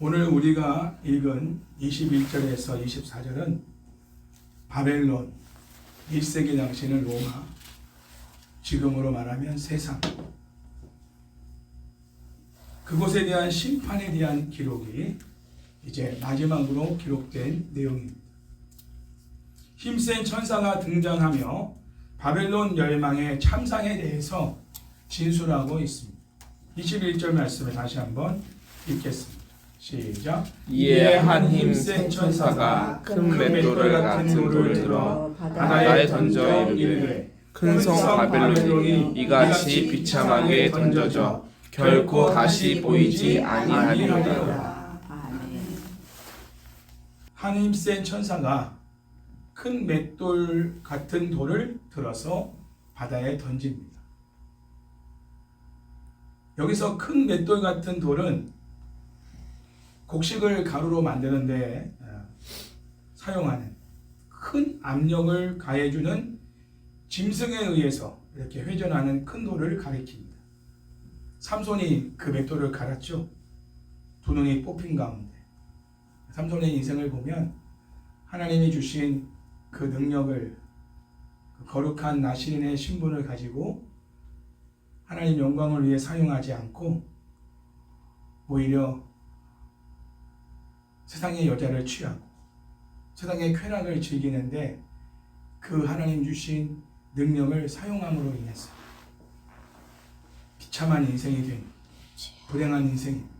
오늘 우리가 읽은 21절에서 24절은 바벨론, 1세기 당시는 로마, 지금으로 말하면 세상, 그곳에 대한 심판에 대한 기록이 이제 마지막으로 기록된 내용입니다. 힘센 천사가 등장하며 바벨론 멸망의 참상에 대해서 진술하고 있습니다. 21절 말씀을 다시 한번 읽겠습니다. 시작. 이에 한 힘센 천사가 큰 맷돌 같은 돌을 들어 바다에 던져 이르되 큰 성 바벨론이 이같이 비참하게 던져져 결코 다시 보이지 아니하리로다. 한 힘센 천사가 큰 맷돌 같은 돌을 들어서 바다에 던집니다. 여기서 큰 맷돌 같은 돌은 곡식을 가루로 만드는데 사용하는 큰 압력을 가해주는 짐승에 의해서 이렇게 회전하는 큰 돌을 가리킵니다. 삼손이 그 맷돌을 갈았죠. 두 눈이 뽑힌 가운데 삼손의 인생을 보면 하나님이 주신 그 능력을, 그 거룩한 나시린의 신분을 가지고 하나님 영광을 위해 사용하지 않고 오히려 세상의 여자를 취하고 세상의 쾌락을 즐기는데 그 하나님 주신 능력을 사용함으로 인해서 비참한 인생이 된 불행한 인생입니다.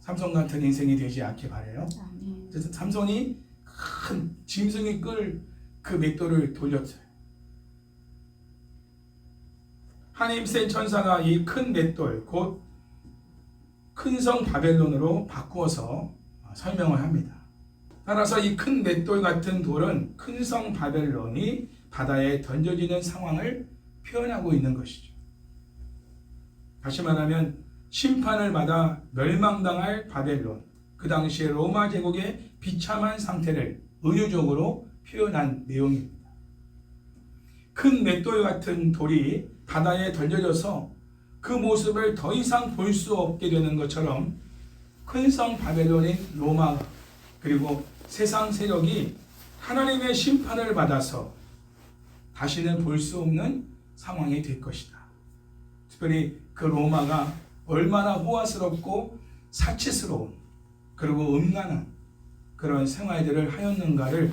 삼손 같은 인생이 되지 않게 바라요. 그래서 삼손이 큰 짐승이 끌 그 맷돌을 돌렸어요. 한 힘센 천사가 이 큰 맷돌, 곧 큰 성 바벨론으로 바꾸어서 설명을 합니다. 따라서 이 큰 맷돌 같은 돌은 큰 성 바벨론이 바다에 던져지는 상황을 표현하고 있는 것이죠. 다시 말하면 심판을 받아 멸망당할 바벨론, 그 당시에 로마 제국의 비참한 상태를 은유적으로 표현한 내용입니다. 큰 맷돌 같은 돌이 바다에 던져져서 그 모습을 더 이상 볼 수 없게 되는 것처럼 큰 성 바벨론인 로마 그리고 세상 세력이 하나님의 심판을 받아서 다시는 볼 수 없는 상황이 될 것이다. 특별히 그 로마가 얼마나 호화스럽고 사치스러운 그리고 음란한 그런 생활들을 하였는가를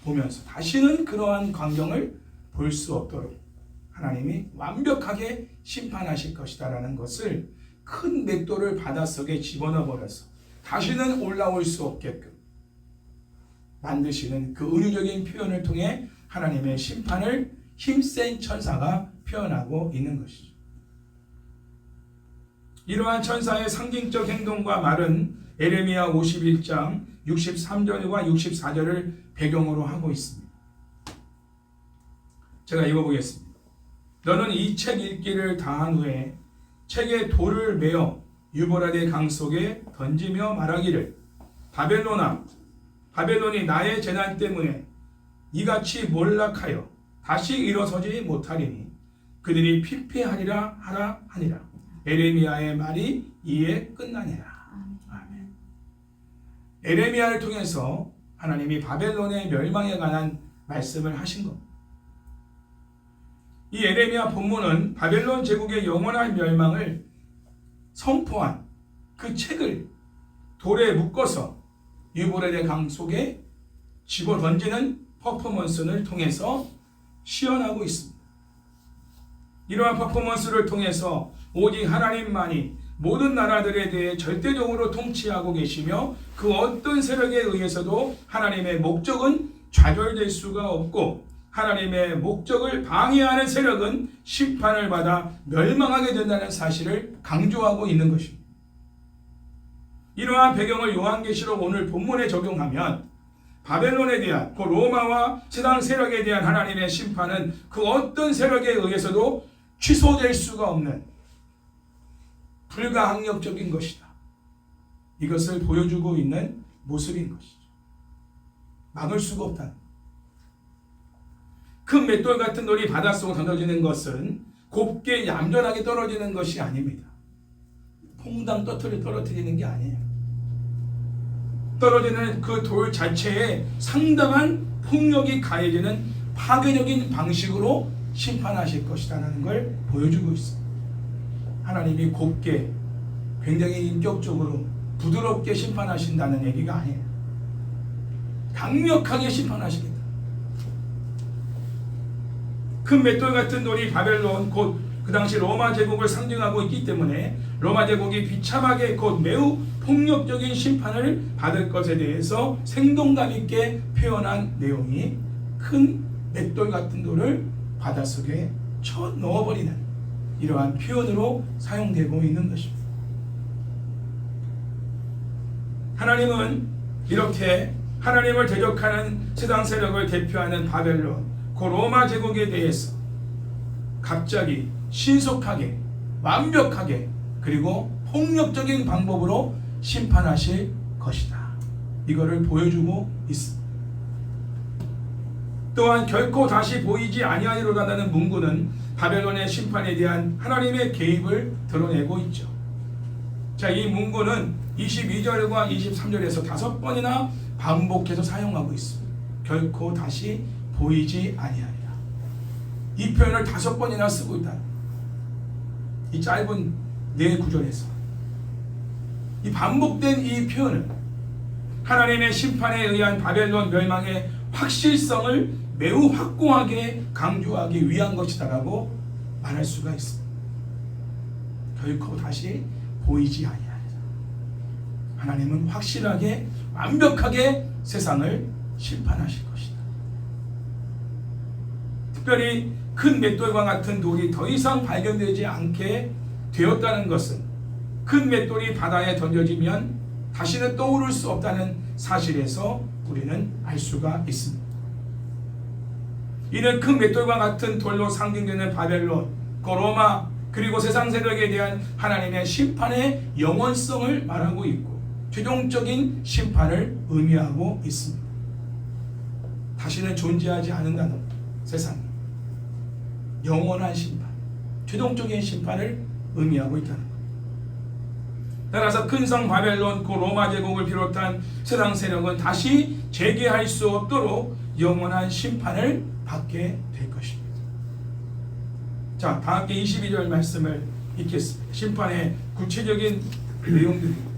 보면서 다시는 그러한 광경을 볼 수 없도록 하나님이 완벽하게 심판하실 것이다라는 것을 큰 맷돌을 바닷속에 집어넣어 버려서 다시는 올라올 수 없게끔 만드시는 그 은유적인 표현을 통해 하나님의 심판을 힘센 천사가 표현하고 있는 것이죠. 이러한 천사의 상징적 행동과 말은 에레미야 51장 63절과 64절을 배경으로 하고 있습니다. 제가 읽어보겠습니다. 너는 이 책 읽기를 다한 후에 책에 돌을 메어 유보라데 강 속에 던지며 말하기를 바벨론아, 바벨론이 나의 재난 때문에 이같이 몰락하여 다시 일어서지 못하리니 그들이 피폐하리라 하라 하니라. 에레미야의 말이 이에 끝나니라. 아멘. 에레미야를 통해서 하나님이 바벨론의 멸망에 관한 말씀을 하신 겁니다. 이 에레미야 본문은 바벨론 제국의 영원한 멸망을 선포한 그 책을 돌에 묶어서 유브라데 강 속에 집어 던지는 퍼포먼스를 통해서 시연하고 있습니다. 이러한 퍼포먼스를 통해서 오직 하나님만이 모든 나라들에 대해 절대적으로 통치하고 계시며 그 어떤 세력에 의해서도 하나님의 목적은 좌절될 수가 없고 하나님의 목적을 방해하는 세력은 심판을 받아 멸망하게 된다는 사실을 강조하고 있는 것입니다. 이러한 배경을 요한계시록 오늘 본문에 적용하면 바벨론에 대한 그 로마와 세상 세력에 대한 하나님의 심판은 그 어떤 세력에 의해서도 취소될 수가 없는 불가항력적인 것이다. 이것을 보여주고 있는 모습인 것이죠. 막을 수가 없다. 큰 맷돌 같은 돌이 바닷속으로 던져지는 것은 곱게 얌전하게 떨어지는 것이 아닙니다. 퐁당 떨어뜨리는 게 아니에요. 떨어지는 그 돌 자체에 상당한 폭력이 가해지는 파괴적인 방식으로 심판하실 것이라는 걸 보여주고 있습니다. 하나님이 곱게 굉장히 인격적으로 부드럽게 심판하신다는 얘기가 아니에요. 강력하게 심판하시겠다. 큰 맷돌 같은 돌이 바벨론 곧 그 당시 로마 제국을 상징하고 있기 때문에 로마 제국이 비참하게 곧 매우 폭력적인 심판을 받을 것에 대해서 생동감 있게 표현한 내용이 큰 맷돌 같은 돌을 바닷속에 쳐 넣어버리는 이러한 표현으로 사용되고 있는 것입니다. 하나님은 이렇게 하나님을 대적하는 세상 세력을 대표하는 바벨론, 그 로마 제국에 대해서 갑자기 신속하게 완벽하게 그리고 폭력적인 방법으로 심판하실 것이다. 이거를 보여주고 있습니다. 또한 결코 다시 보이지 아니하리로다라는 문구는 바벨론의 심판에 대한 하나님의 개입을 드러내고 있죠. 자, 이 문구는 22절과 23절에서 5번이나 반복해서 사용하고 있습니다. 결코 다시 보이지 아니하리라. 이 표현을 5번이나 쓰고 있다. 이 짧은 4구절에서 이 반복된 이 표현은 하나님의 심판에 의한 바벨론 멸망의 확실성을 매우 확고하게 강조하기 위한 것이다라고 말할 수가 있습니다. 결코 다시 보이지 아니하리라. 하나님은 확실하게 완벽하게 세상을 심판하실 것이다. 특별히 큰 맷돌과 같은 돌이 더 이상 발견되지 않게 되었다는 것은 큰 맷돌이 바다에 던져지면 다시는 떠오를 수 없다는 사실에서 우리는 알 수가 있습니다. 이는 큰 맷돌과 같은 돌로 상징되는 바벨론, 로마 그리고 세상 세력에 대한 하나님의 심판의 영원성을 말하고 있고 최종적인 심판을 의미하고 있습니다. 다시는 존재하지 않는다는 세상 영원한 심판, 최종적인 심판을 의미하고 있다는 것. 따라서 큰 성 바벨론, 그 로마 제국을 비롯한 세상 세력은 다시 재개할 수 없도록 영원한 심판을 받게 될 것입니다. 자, 다 함께 22절 말씀을 읽겠습니다. 심판의 구체적인 내용들입니다.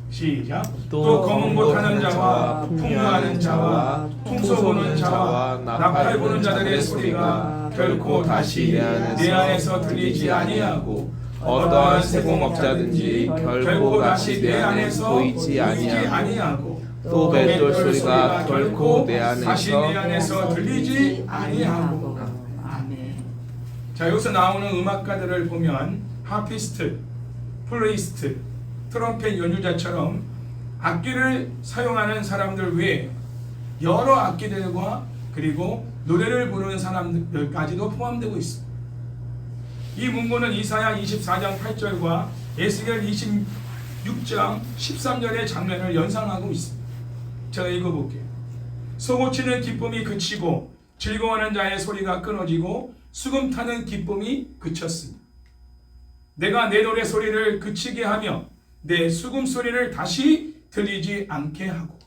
시작. 또 검은 것 하는 자와 풍요하는 자와 풍소 보는 자와 나팔 부는 자들의 소리가 결코 다시 내 안에서 들리지 아니하고 어떠한 세공업자든지 결코 다시 내 안에서 보이지 아니하고 또 맷돌 소리가 결코 내 다시 내 안에서 들리지 아니하고. 아멘. 자, 여기서 나오는 음악가들을 보면 하피스트, 플레이스트, 트럼펫 연주자처럼 악기를 사용하는 사람들 외에 여러 악기들과 그리고 노래를 부르는 사람들까지도 포함되고 있습니다. 이 문구는 이사야 24장 8절과 에스겔 26장 13절의 장면을 연상하고 있습니다. 제가 읽어볼게요. 소고치는 기쁨이 그치고 즐거워하는 자의 소리가 끊어지고 수금 타는 기쁨이 그쳤습니다. 내가 내 노래 소리를 그치게 하며 내 수금 소리를 다시 들리지 않게 하고.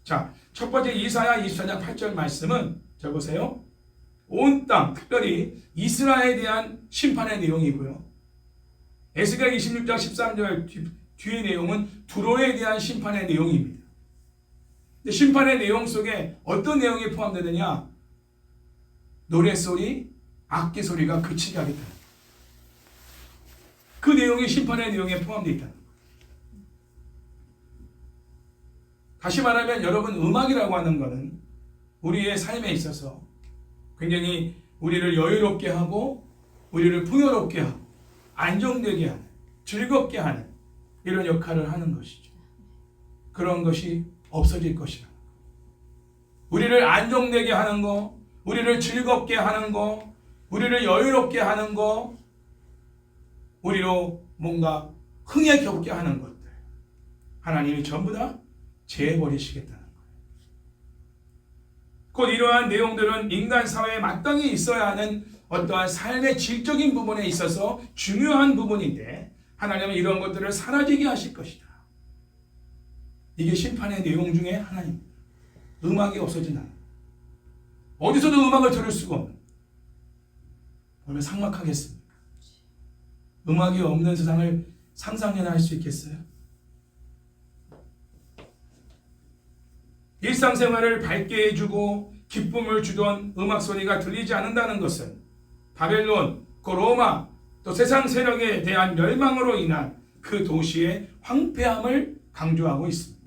자, 첫 번째 이사야 24장 8절 말씀은 자 보세요. 온 땅, 특별히 이스라엘에 대한 심판의 내용이고요. 에스겔 26장 13절 뒤의 내용은 두로에 대한 심판의 내용입니다. 근데 심판의 내용 속에 어떤 내용이 포함되느냐? 노래소리, 악기 소리가 그치게 하겠다. 그 내용이 심판의 내용에 포함되어 있다. 다시 말하면 여러분, 음악이라고 하는 것은 우리의 삶에 있어서 굉장히 우리를 여유롭게 하고 우리를 풍요롭게 하고 안정되게 하는, 즐겁게 하는 이런 역할을 하는 것이죠. 그런 것이 없어질 것이라. 우리를 안정되게 하는 거, 우리를 즐겁게 하는 거, 우리를 여유롭게 하는 거, 우리로 뭔가 흥에 겹게 하는 것들 하나님이 전부 다 제해버리시겠다는 거예요. 곧 이러한 내용들은 인간 사회에 마땅히 있어야 하는 어떠한 삶의 질적인 부분에 있어서 중요한 부분인데 하나님은 이런 것들을 사라지게 하실 것이다. 이게 심판의 내용 중에 하나입니다. 음악이 없어진다. 어디서도 음악을 들을 수가 없는. 얼마나 삭막하겠습니까? 음악이 없는 세상을 상상해나 할 수 있겠어요? 일상생활을 밝게 해주고 기쁨을 주던 음악 소리가 들리지 않는다는 것은 바벨론, 그 로마, 또 세상 세력에 대한 멸망으로 인한 그 도시의 황폐함을 강조하고 있습니다.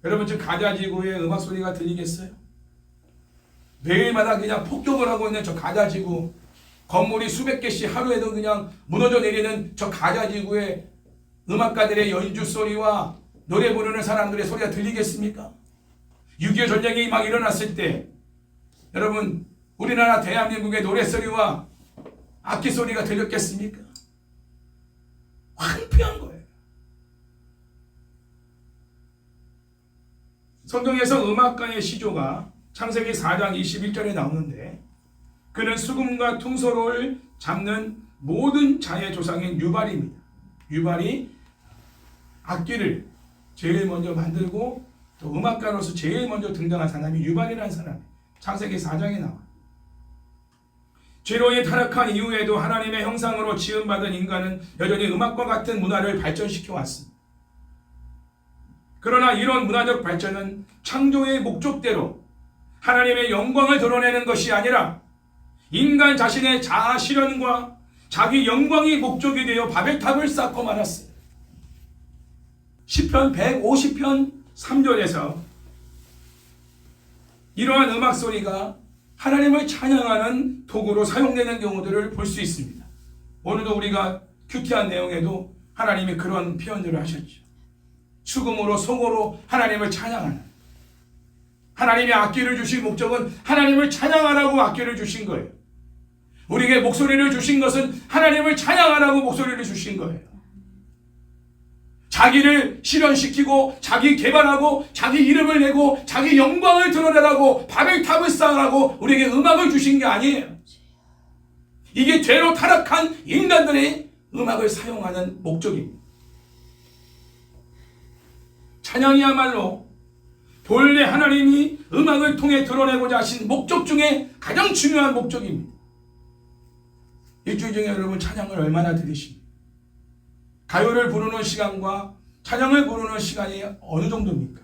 여러분, 지금 가자 지구의 음악 소리가 들리겠어요? 매일마다 그냥 폭격을 하고 있는 저 가자 지구, 건물이 수백 개씩 하루에도 그냥 무너져 내리는 저 가자 지구의 음악가들의 연주 소리와 노래 부르는 사람들의 소리가 들리겠습니까? 6.25 전쟁이 막 일어났을 때 여러분, 우리나라 대한민국의 노래소리와 악기 소리가 들렸겠습니까? 황폐한 거예요. 성경에서 음악가의 시조가 창세기 4장 21절에 나오는데, 그는 수금과 퉁소를 잡는 모든 자의 조상인 유발입니다. 유발이 악기를 제일 먼저 만들고 또 음악가로서 제일 먼저 등장한 사람이 유발이라는 사람이에요. 창세기 4장에 나와. 죄로의 타락한 이후에도 하나님의 형상으로 지음받은 인간은 여전히 음악과 같은 문화를 발전시켜 왔습니다. 그러나 이런 문화적 발전은 창조의 목적대로 하나님의 영광을 드러내는 것이 아니라 인간 자신의 자아 실현과 자기 영광이 목적이 되어 바벨탑을 쌓고 말았어요. 시편 150편 3절에서 이러한 음악 소리가 하나님을 찬양하는 도구로 사용되는 경우들을 볼 수 있습니다. 오늘도 우리가 큐티한 내용에도 하나님이 그런 표현들을 하셨죠. 수금으로 소고로 하나님을 찬양하는, 하나님이 악기를 주신 목적은 하나님을 찬양하라고 악기를 주신 거예요. 우리에게 목소리를 주신 것은 하나님을 찬양하라고 목소리를 주신 거예요. 자기를 실현시키고 자기 개발하고 자기 이름을 내고 자기 영광을 드러내라고 바벨탑을 쌓으라고 우리에게 음악을 주신 게 아니에요. 이게 죄로 타락한 인간들의 음악을 사용하는 목적입니다. 찬양이야말로 본래 하나님이 음악을 통해 드러내고자 하신 목적 중에 가장 중요한 목적입니다. 일주일 중에 여러분 찬양을 얼마나 들으십니까? 가요를 부르는 시간과 찬양을 부르는 시간이 어느 정도입니까?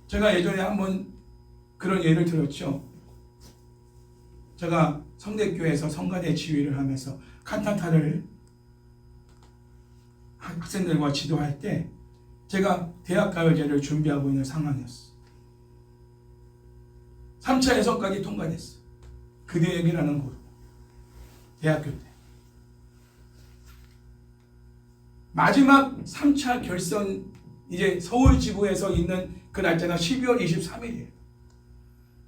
제가 예전에 한번 그런 예를 들었죠. 제가 성대교회에서 성가대 지휘를 하면서 칸타타를 학생들과 지도할 때 제가 대학가요제를 준비하고 있는 상황이었어요. 3차 예선까지 통과됐어요. 그대에게라는 곳, 대학교 때. 마지막 3차 결선, 이제 서울 지부에서 있는 그 날짜가 12월 23일이에요.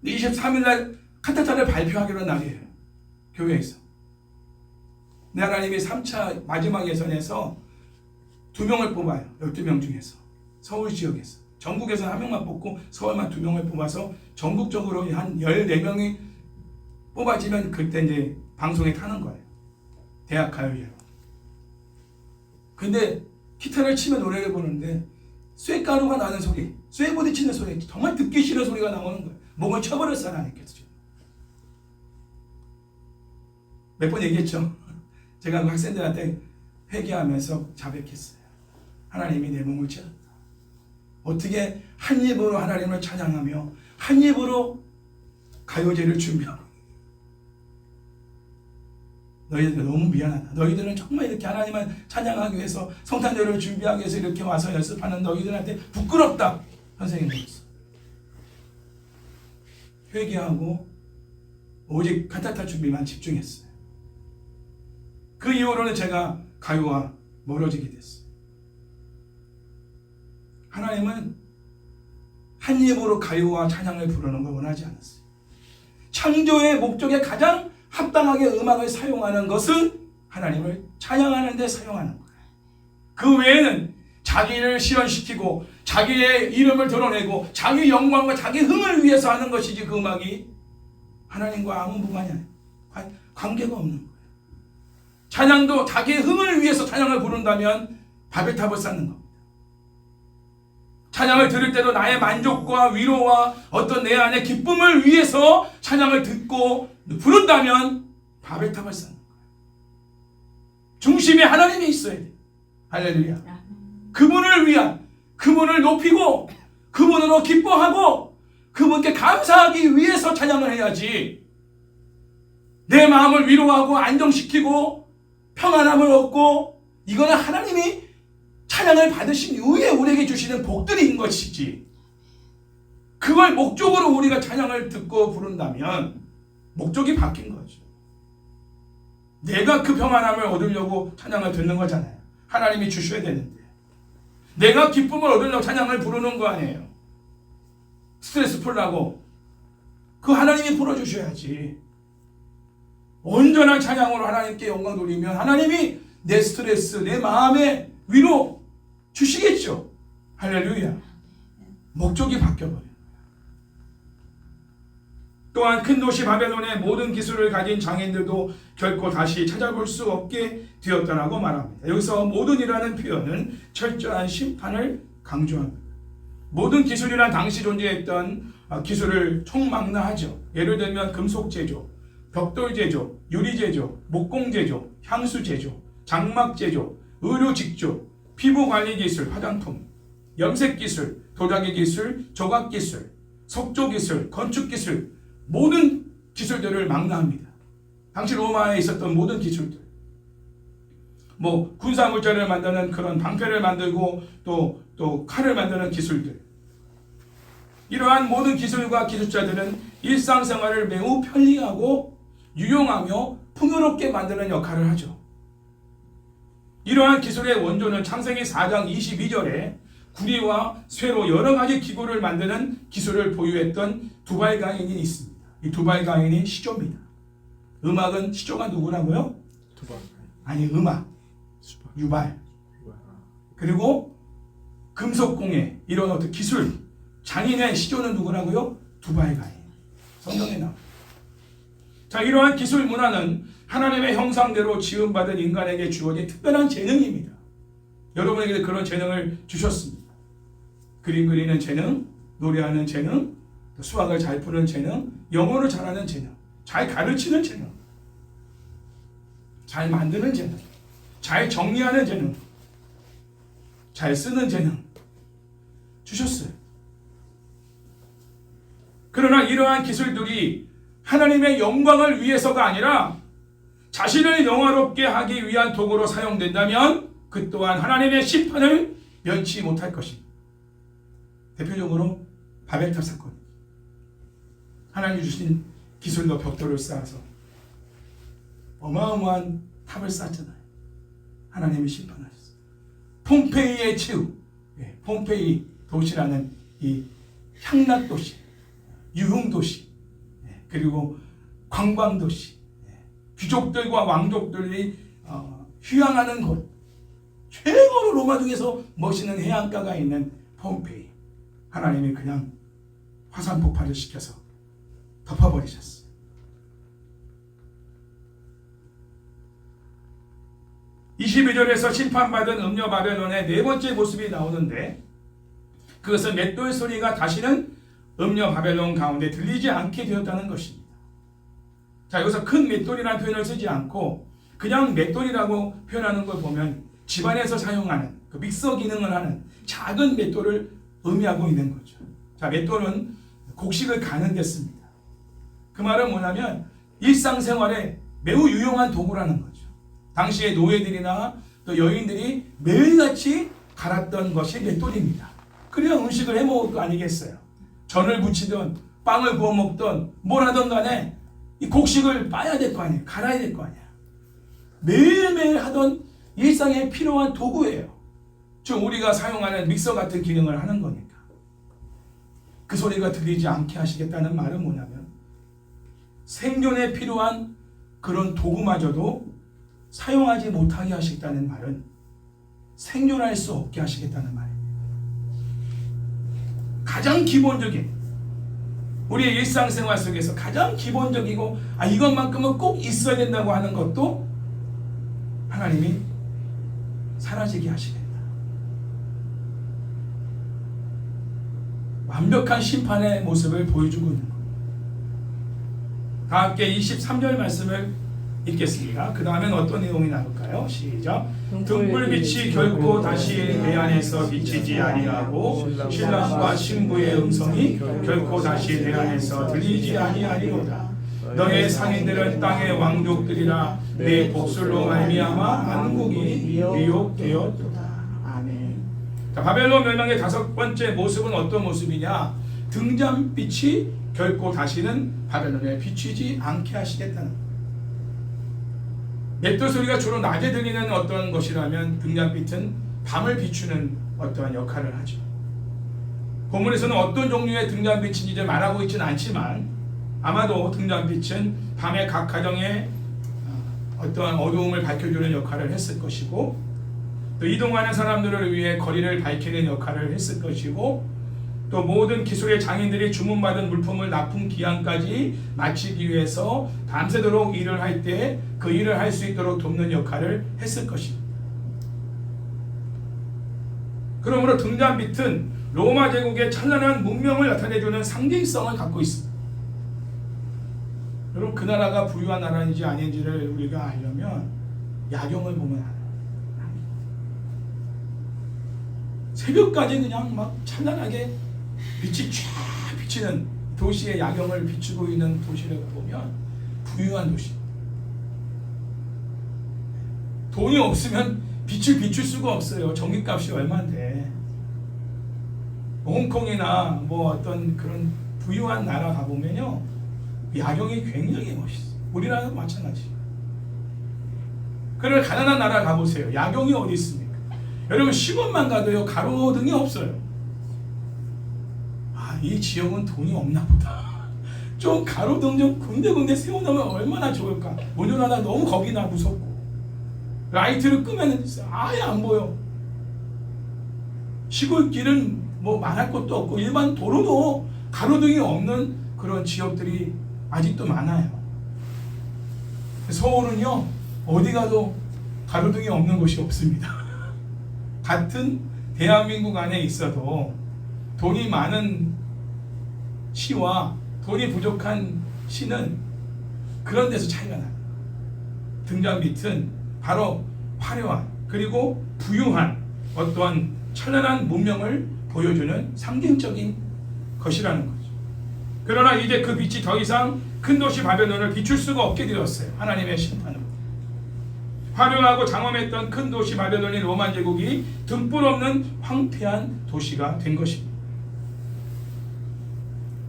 23일날 칸타타를 발표하기로 날이에요. 교회에서. 내 하나님이 3차 마지막 예선에서 2명을 뽑아요. 12명 중에서. 서울 지역에서. 전국에서 1명만 뽑고 서울만 2명을 뽑아서 전국적으로 한 14명이 뽑아지면 그때 이제 방송에 타는 거예요. 대학 가요제로. 근데 기타를 치면 노래를 부르는데 쇠가루가 나는 소리, 쇠 부딪히는 소리, 정말 듣기 싫은 소리가 나오는 거예요. 목을 쳐버렸어요, 하나님께서. 몇 번 얘기했죠. 제가 그 학생들한테 회개하면서 자백했어요. 하나님이 내 몸을 찢었다. 어떻게 한 입으로 하나님을 찬양하며 한 입으로 가요제를 준비하고, 너희들 너무 미안하다. 너희들은 정말 이렇게 하나님을 찬양하기 위해서 성탄절을 준비하기 위해서 이렇게 와서 연습하는 너희들한테 부끄럽다. 선생님이었어. 회개하고 오직 칸타타 준비만 집중했어요. 그 이후로는 제가 가요와 멀어지게 됐어요. 하나님은 한 입으로 가요와 찬양을 부르는 걸 원하지 않았어요. 창조의 목적에 가장 합당하게 음악을 사용하는 것은 하나님을 찬양하는 데 사용하는 거예요. 그 외에는 자기를 실현시키고 자기의 이름을 드러내고 자기 영광과 자기 흥을 위해서 하는 것이지, 그 음악이 하나님과 아무 무관이 아니에요. 관계가 없는 거예요. 찬양도 자기의 흥을 위해서 찬양을 부른다면 바벨탑을 쌓는 겁니다. 찬양을 들을 때도 나의 만족과 위로와 어떤 내 안의 기쁨을 위해서 찬양을 듣고 부른다면 바벨탑을 쌓는 거예요. 중심에 하나님이 있어야 돼요. 할렐루야. 그분을 위한, 그분을 높이고 그분으로 기뻐하고 그분께 감사하기 위해서 찬양을 해야지, 내 마음을 위로하고 안정시키고 평안함을 얻고, 이거는 하나님이 찬양을 받으신 이후에 우리에게 주시는 복들인 것이지, 그걸 목적으로 우리가 찬양을 듣고 부른다면 목적이 바뀐 거죠. 내가 그 평안함을 얻으려고 찬양을 듣는 거잖아요. 하나님이 주셔야 되는데 내가 기쁨을 얻으려고 찬양을 부르는 거 아니에요. 스트레스 풀라고 그 하나님이 풀어주셔야지. 온전한 찬양으로 하나님께 영광 돌리면 하나님이 내 스트레스, 내 마음의 위로 주시겠죠. 할렐루야. 목적이 바뀌어버려요. 또한 큰 도시 바벨론의 모든 기술을 가진 장인들도 결코 다시 찾아볼 수 없게 되었다라고 말합니다. 여기서 모든이라는 표현은 철저한 심판을 강조합니다. 모든 기술이란 당시 존재했던 기술을 총망라하죠. 예를 들면 금속 제조, 벽돌 제조, 유리 제조, 목공 제조, 향수 제조, 장막 제조, 의류 직조, 피부 관리 기술, 화장품, 염색 기술, 도자기 기술, 조각 기술, 석조 기술, 건축 기술, 모든 기술들을 망라합니다. 당시 로마에 있었던 모든 기술들, 군사 물자를 만드는 그런 방패를 만들고 또 칼을 만드는 기술들, 이러한 모든 기술과 기술자들은 일상생활을 매우 편리하고 유용하며 풍요롭게 만드는 역할을 하죠. 이러한 기술의 원조는 창세기 4장 22절에 구리와 쇠로 여러 가지 기구를 만드는 기술을 보유했던 두발 가인이 있습니다. 이 두발 가인이 시조입니다. 음악은 시조가 누구라고요? 두발. 아니, 음악, 유발. 그리고 금속공예, 이런 어떤 기술 장인의 시조는 누구라고요? 두발 가인. 성경에 나옵니다. 자, 이러한 기술 문화는 하나님의 형상대로 지음받은 인간에게 주어진 특별한 재능입니다. 여러분에게 그런 재능을 주셨습니다. 그림 그리는 재능, 노래하는 재능, 수학을 잘 푸는 재능, 영어를 잘하는 재능, 잘 가르치는 재능, 잘 만드는 재능, 잘 정리하는 재능, 잘 쓰는 재능 주셨어요. 그러나 이러한 기술들이 하나님의 영광을 위해서가 아니라 자신을 영화롭게 하기 위한 도구로 사용된다면 그 또한 하나님의 심판을 면치 못할 것입니다. 대표적으로 바벨탑 사건. 하나님이 주신 기술로 벽돌을 쌓아서 어마어마한 탑을 쌓았잖아요. 하나님이 심판하셨어요. 폼페이의 최후, 폼페이 도시라는 이 향락도시, 유흥도시, 그리고 관광도시, 귀족들과 왕족들이 휴양하는 곳, 최고로 로마 중에서 멋있는 해안가가 있는 폼페이, 하나님이 그냥 화산 폭발을 시켜서 덮어버리셨어요. (22절에서) 심판받은 음녀 바벨론의 네 번째 모습이 나오는데, 그것은 맷돌 소리가 다시는 음녀 바벨론 가운데 들리지 않게 되었다는 것입니다. 자, 여기서 큰 맷돌이라는 표현을 쓰지 않고 그냥 맷돌이라고 표현하는 걸 보면 집안에서 사용하는 그 믹서 기능을 하는 작은 맷돌을 의미하고 있는 거죠. 자, 맷돌은 곡식을 가는 데 씁니다. 그 말은 뭐냐면 일상생활에 매우 유용한 도구라는 거죠. 당시의 노예들이나 또 여인들이 매일같이 갈았던 것이 맷돌입니다. 그래야 음식을 해먹을 거 아니겠어요. 전을 부치든 빵을 구워 먹든 뭘 하든 간에 이 곡식을 빠야 될 거 아니에요. 갈아야 될 거 아니에요. 매일매일 하던 일상에 필요한 도구예요. 즉 우리가 사용하는 믹서 같은 기능을 하는 거니까. 그 소리가 들리지 않게 하시겠다는 말은 뭐냐면 생존에 필요한 그런 도구마저도 사용하지 못하게 하시겠다는 말은 생존할 수 없게 하시겠다는 말입니다. 가장 기본적인 우리의 일상생활 속에서 가장 기본적이고 이것만큼은 꼭 있어야 된다고 하는 것도 하나님이 사라지게 하시겠다. 완벽한 심판의 모습을 보여주고 있는 겁니다. 다 함께 23절 말씀을 읽겠습니다. 그 다음엔 어떤 내용이 나올까요? 시작. 등불빛이 결코 다시 내 안에서 비치지 아니하고 신랑과 신부의 음성이 결코 다시 내 안에서 들리지 아니하리로다. 너의 상인들은 땅의 왕족들이라 내 복술로 말미암아 만국이 미혹되었도다. 아멘. 자, 바벨론 멸망의 다섯 번째 모습은 어떤 모습이냐? 등잔빛이 결코 다시는 바벨론에 비추지 않게 하시겠다는 것. 맷돌 소리가 주로 낮에 들리는 어떤 것이라면 등잔빛은 밤을 비추는 어떠한 역할을 하죠. 본문에서는 어떤 종류의 등잔빛인지 말하고 있지는 않지만 아마도 등잔빛은 밤에 각 가정에 어떠한 어두움을 밝혀주는 역할을 했을 것이고, 또 이동하는 사람들을 위해 거리를 밝히는 역할을 했을 것이고, 또 모든 기술의 장인들이 주문받은 물품을 납품 기한까지 마치기 위해서 밤새도록 일을 할 때 그 일을 할 수 있도록 돕는 역할을 했을 것입니다. 그러므로 등잔빛은 로마 제국의 찬란한 문명을 나타내주는 상징성을 갖고 있습니다. 여러분, 그 나라가 부유한 나라인지 아닌지를 우리가 알려면 야경을 보면 알아요. 새벽까지 그냥 막 찬란하게 빛이 쫙 비치는 도시의 야경을 비추고 있는 도시를 보면 부유한 도시. 돈이 없으면 빛을 비출 수가 없어요. 전기값이 얼마인데. 홍콩이나 뭐 어떤 그런 부유한 나라 가보면요, 야경이 굉장히 멋있어요. 우리나라도 마찬가지. 그러나 가난한 나라 가보세요. 야경이 어디 있습니까? 여러분, 시골만 가도요, 가로등이 없어요. 아, 이 지역은 돈이 없나 보다. 좀 가로등 좀 군데군데 세워놓으면 얼마나 좋을까. 운전하다 너무 겁이 나, 무섭고. 라이트를 끄면 아예 안 보여. 시골길은 뭐 말할 것도 없고 일반 도로도 가로등이 없는 그런 지역들이 아직도 많아요. 서울은요, 어디 가도 가로등이 없는 곳이 없습니다. 같은 대한민국 안에 있어도 돈이 많은 시와 돈이 부족한 시는 그런 데서 차이가 나요. 등잔빛은 바로 화려한 그리고 부유한 어떠한 찬란한 문명을 보여주는 상징적인 것이라는 거죠. 그러나 이제 그 빛이 더 이상 큰 도시 바벨론을 비출 수가 없게 되었어요. 하나님의 심판으로. 화려하고 장엄했던 큰 도시 바벨론이 로마 제국이 등불 없는 황폐한 도시가 된 것입니다.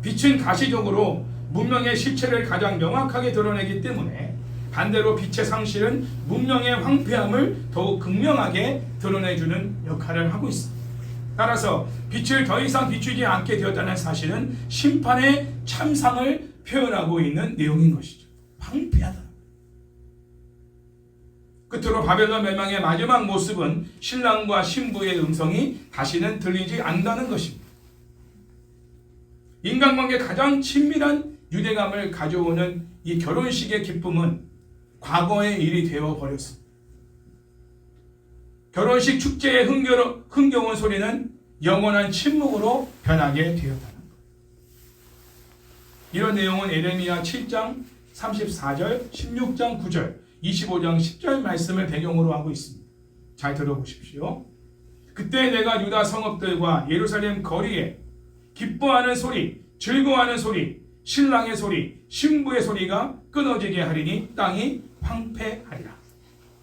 빛은 가시적으로 문명의 실체를 가장 명확하게 드러내기 때문에 반대로 빛의 상실은 문명의 황폐함을 더욱 극명하게 드러내주는 역할을 하고 있습니다. 따라서 빛을 더 이상 비추지 않게 되었다는 사실은 심판의 참상을 표현하고 있는 내용인 것이죠. 황폐하다. 끝으로 바벨론 멸망의 마지막 모습은 신랑과 신부의 음성이 다시는 들리지 않는다는 것입니다. 인간관계에 가장 친밀한 유대감을 가져오는 이 결혼식의 기쁨은 과거의 일이 되어버렸습니다. 결혼식 축제의 흥겨운 소리는 영원한 침묵으로 변하게 되었다는 것. 이런 내용은 에레미야 7장 34절, 16장 9절, 25장 10절 말씀을 배경으로 하고 있습니다. 잘 들어보십시오. 그때 내가 유다 성읍들과 예루살렘 거리에 기뻐하는 소리, 즐거워하는 소리, 신랑의 소리, 신부의 소리가 끊어지게 하리니 땅이 황폐하리라.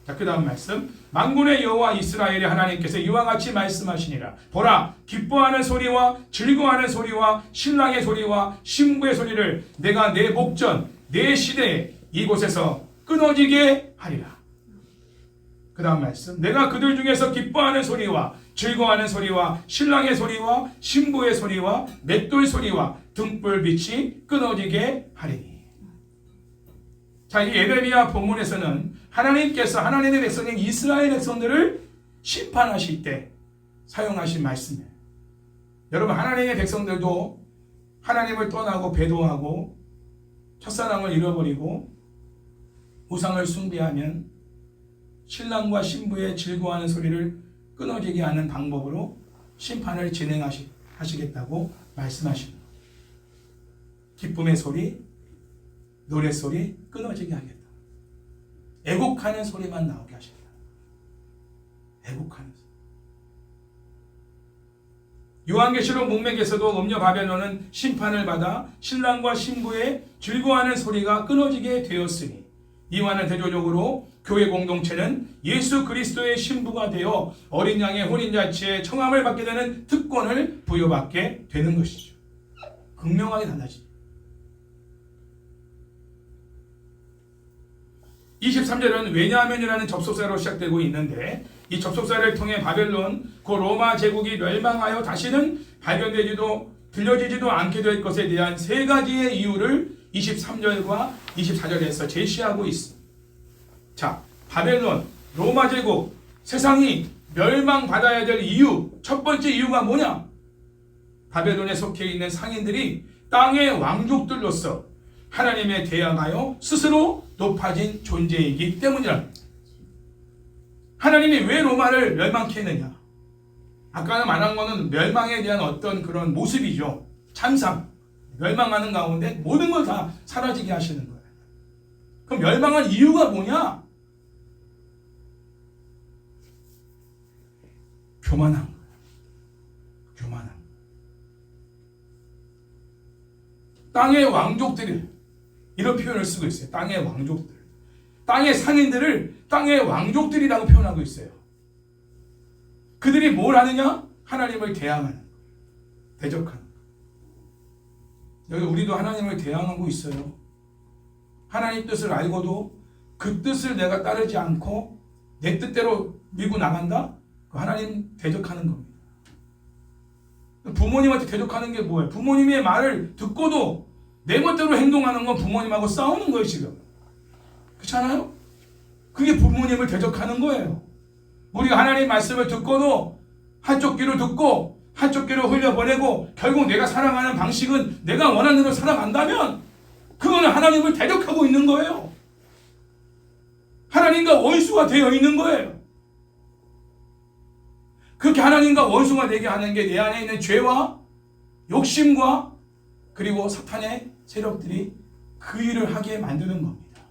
자, 그 다음 말씀. 만군의 여호와 이스라엘의 하나님께서 이와 같이 말씀하시니라. 보라, 기뻐하는 소리와 즐거워하는 소리와 신랑의 소리와 신부의 소리를 내가 내 목전 내 시대에 이곳에서 끊어지게 하리라. 그 다음 말씀. 내가 그들 중에서 기뻐하는 소리와 즐거워하는 소리와 신랑의 소리와 신부의 소리와 맷돌 소리와 등불빛이 끊어지게 하리니. 자, 이 에레미야 본문에서는 하나님께서 하나님의 백성인 이스라엘 백성들을 심판하실 때 사용하신 말씀이에요. 여러분, 하나님의 백성들도 하나님을 떠나고 배도하고 첫사랑을 잃어버리고 우상을 숭배하면 신랑과 신부의 즐거워하는 소리를 끊어지게 하는 방법으로 심판을 진행하시겠다고 말씀하십니다. 기쁨의 소리, 노래 소리 끊어지게 하겠다. 애곡하는 소리만 나오게 하신다. 애곡하는 소리. 요한계시록 문맥에서도 음녀 바벨론은 심판을 받아 신랑과 신부의 즐거워하는 소리가 끊어지게 되었으니, 이와는 대조적으로 교회 공동체는 예수 그리스도의 신부가 되어 어린 양의 혼인잔치에 청함을 받게 되는 특권을 부여받게 되는 것이죠. 극명하게 달라집니다. 23절은 왜냐하면이라는 접속사로 시작되고 있는데, 이 접속사를 통해 바벨론, 그 로마 제국이 멸망하여 다시는 발견되지도 들려지지도 않게 될 것에 대한 세 가지의 이유를 23절과 24절에서 제시하고 있습니다. 자, 바벨론, 로마 제국, 세상이 멸망받아야 될 이유, 첫 번째 이유가 뭐냐? 바벨론에 속해 있는 상인들이 땅의 왕족들로서 하나님에 대항하여 스스로 높아진 존재이기 때문이랍니다. 하나님이 왜 로마를 멸망케 했느냐? 아까 말한 거는 멸망에 대한 어떤 그런 모습이죠. 참상. 멸망하는 가운데 모든 걸 다 사라지게 하시는 거예요. 그럼 멸망한 이유가 뭐냐? 교만한 거예요. 교만한. 땅의 왕족들이 이런 표현을 쓰고 있어요. 땅의 왕족들. 땅의 상인들을 땅의 왕족들이라고 표현하고 있어요. 그들이 뭘 하느냐? 하나님을 대항하는 거. 대적하는 거. 여기 우리도 하나님을 대항하고 있어요. 하나님 뜻을 알고도 그 뜻을 내가 따르지 않고 내 뜻대로 밀고 나간다? 하나님 대적하는 겁니다. 부모님한테 대적하는 게 뭐예요? 부모님의 말을 듣고도 내 멋대로 행동하는 건 부모님하고 싸우는 거예요, 지금. 그렇잖아요? 그게 부모님을 대적하는 거예요. 우리가 하나님 말씀을 듣고도 한쪽 귀로 듣고 한쪽 귀로 흘려보내고 결국 내가 살아가는 방식은 내가 원하는 대로 살아간다면 그거는 하나님을 대적하고 있는 거예요. 하나님과 원수가 되어 있는 거예요. 그렇게 하나님과 원수가 되게 하는 게 내 안에 있는 죄와 욕심과 그리고 사탄의 세력들이 그 일을 하게 만드는 겁니다.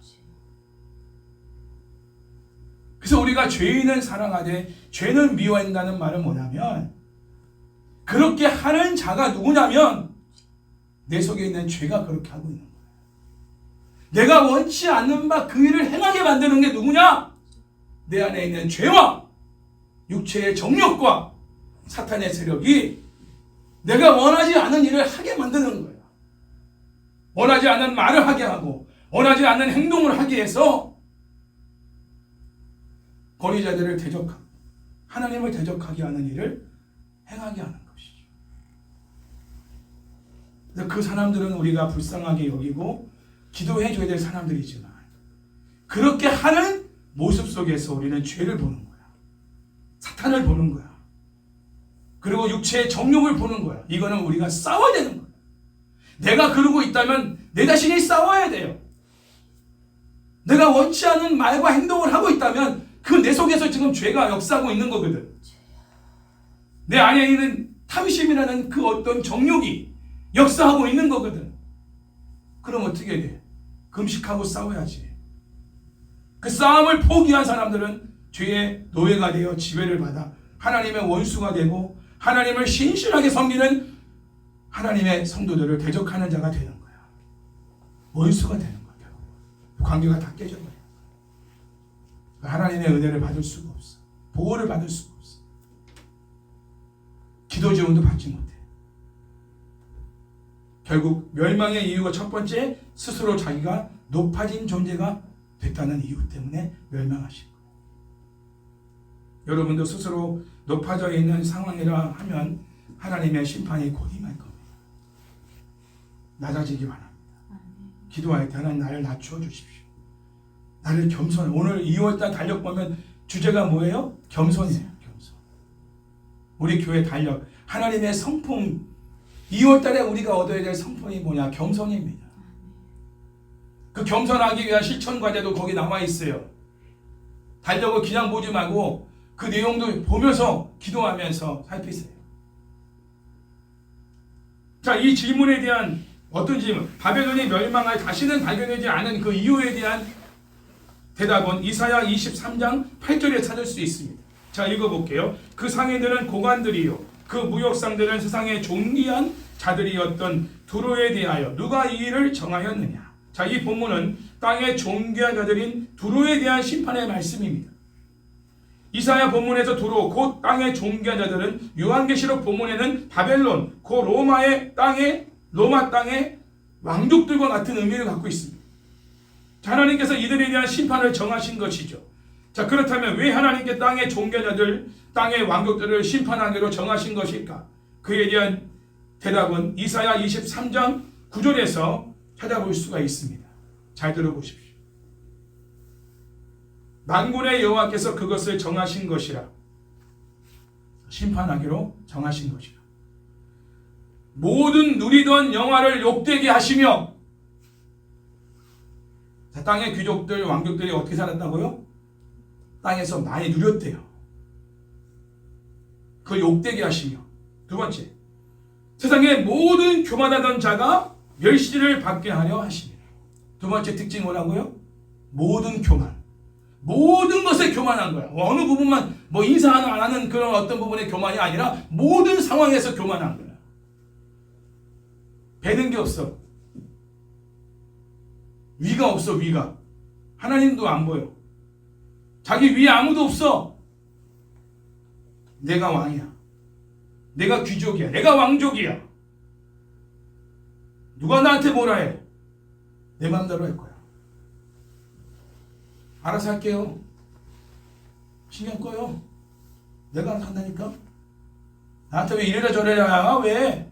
그래서 우리가 죄인은 사랑하되 죄는 미워한다는 말은 뭐냐면, 그렇게 하는 자가 누구냐면 내 속에 있는 죄가 그렇게 하고 있는 거예요. 내가 원치 않는 바 그 일을 행하게 만드는 게 누구냐? 내 안에 있는 죄와 육체의 정욕과 사탄의 세력이 내가 원하지 않은 일을 하게 만드는 거예요. 원하지 않는 말을 하게 하고 원하지 않는 행동을 하게 해서 권위자들을 대적하고 하나님을 대적하게 하는 일을 행하게 하는 것이죠. 그래서 그 사람들은 우리가 불쌍하게 여기고 기도해 줘야 될 사람들이지만 그렇게 하는 모습 속에서 우리는 죄를 보는 거야. 사탄을 보는 거야. 그리고 육체의 정욕을 보는 거야. 이거는 우리가 싸워야 되는 거야. 내가 그러고 있다면 내 자신이 싸워야 돼요. 내가 원치 않은 말과 행동을 하고 있다면 그 내 속에서 지금 죄가 역사하고 있는 거거든. 내 안에 있는 탐심이라는 그 어떤 정욕이 역사하고 있는 거거든. 그럼 어떻게 돼? 금식하고 싸워야지. 그 싸움을 포기한 사람들은 죄의 노예가 되어 지배를 받아 하나님의 원수가 되고 하나님을 신실하게 섬기는 하나님의 성도들을 대적하는 자가 되는 거야. 원수가 되는 거야. 관계가 다 깨져버려. 하나님의 은혜를 받을 수가 없어. 보호를 받을 수가 없어. 기도 지원도 받지 못해. 결국 멸망의 이유가 첫 번째, 스스로 자기가 높아진 존재가 됐다는 이유 때문에 멸망하신 거예요. 여러분도 스스로 높아져 있는 상황이라 하면 하나님의 심판이 곧 임할 겁니다. 낮아지기 바랍니다. 기도할 때 하나님 나를 낮추어 주십시오. 나를 겸손. 오늘 2월달 달력 보면 주제가 뭐예요? 겸손이에요. 겸손. 우리 교회 달력 하나님의 성품. 2월달에 우리가 얻어야 될 성품이 뭐냐? 겸손입니다. 그 겸손하기 위한 실천 과제도 거기 나와 있어요. 달력을 그냥 보지 말고 그 내용도 보면서 기도하면서 살피세요. 자, 이 질문에 대한 어떤 질문, 바벨론이 멸망하여 다시는 발견되지 않은 그 이유에 대한 대답은 이사야 23장 8절에 찾을 수 있습니다. 자, 읽어볼게요. 그 상인들은 고관들이요 그 무역상들은 세상의 존귀한 자들이었던 두로에 대하여 누가 이 일을 정하였느냐. 자, 이 본문은 땅의 존귀한 자들인 두로에 대한 심판의 말씀입니다. 이사야 본문에서 두로 곧 땅의 존귀한 자들은 요한계시록 본문에는 바벨론 곧 로마 땅의 왕족들과 같은 의미를 갖고 있습니다. 자, 하나님께서 이들에 대한 심판을 정하신 것이죠. 자, 그렇다면 왜 하나님께 땅의 존귀한 자들, 땅의 왕족들을 심판하기로 정하신 것일까? 그에 대한 대답은 이사야 23장 9절에서 찾아볼 수가 있습니다. 잘 들어보십시오. 만군의 여호와께서 그것을 정하신 것이라. 심판하기로 정하신 것이라. 모든 누리던 영화를 욕되게 하시며. 자, 땅의 귀족들, 왕족들이 어떻게 살았다고요? 땅에서 많이 누렸대요. 그걸 욕되게 하시며. 두 번째, 세상의 모든 교만하던 자가 멸시를 받게 하려 하십니다. 두 번째 특징이 뭐라고요? 모든 교만. 모든 것에 교만한 거야. 어느 부분만 뭐 인사 하나 안 하는 그런 어떤 부분의 교만이 아니라 모든 상황에서 교만한 거야. 배는 게 없어. 위가 없어, 위가. 하나님도 안 보여. 자기 위에 아무도 없어. 내가 왕이야. 내가 귀족이야. 내가 왕족이야. 누가 나한테 뭐라 해? 내 마음대로 할 거야. 알아서 할게요. 신경 꺼요. 내가 알아서 한다니까. 나한테 왜 이래라 저래라. 왜?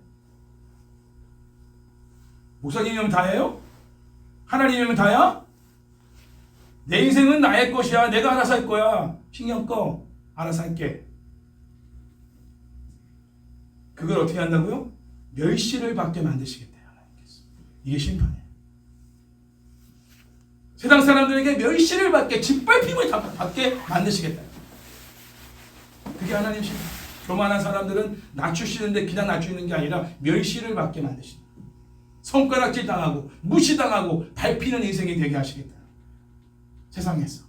목사님이면 다예요? 하나님이면 다야? 내 인생은 나의 것이야. 내가 알아서 할 거야. 신경 꺼. 알아서 할게. 그걸 어떻게 한다고요? 멸시를 받게 만드시겠대요. 하나님께서. 이게 심판이에요. 세상 사람들에게 멸시를 받게, 짓밟힘을 받게 만드시겠다. 그게 하나님 심판. 교만한 사람들은 낮추시는데 그냥 낮추는 게 아니라 멸시를 받게 만드신다. 손가락질 당하고 무시당하고 밟히는 인생이 되게 하시겠다. 세상에서.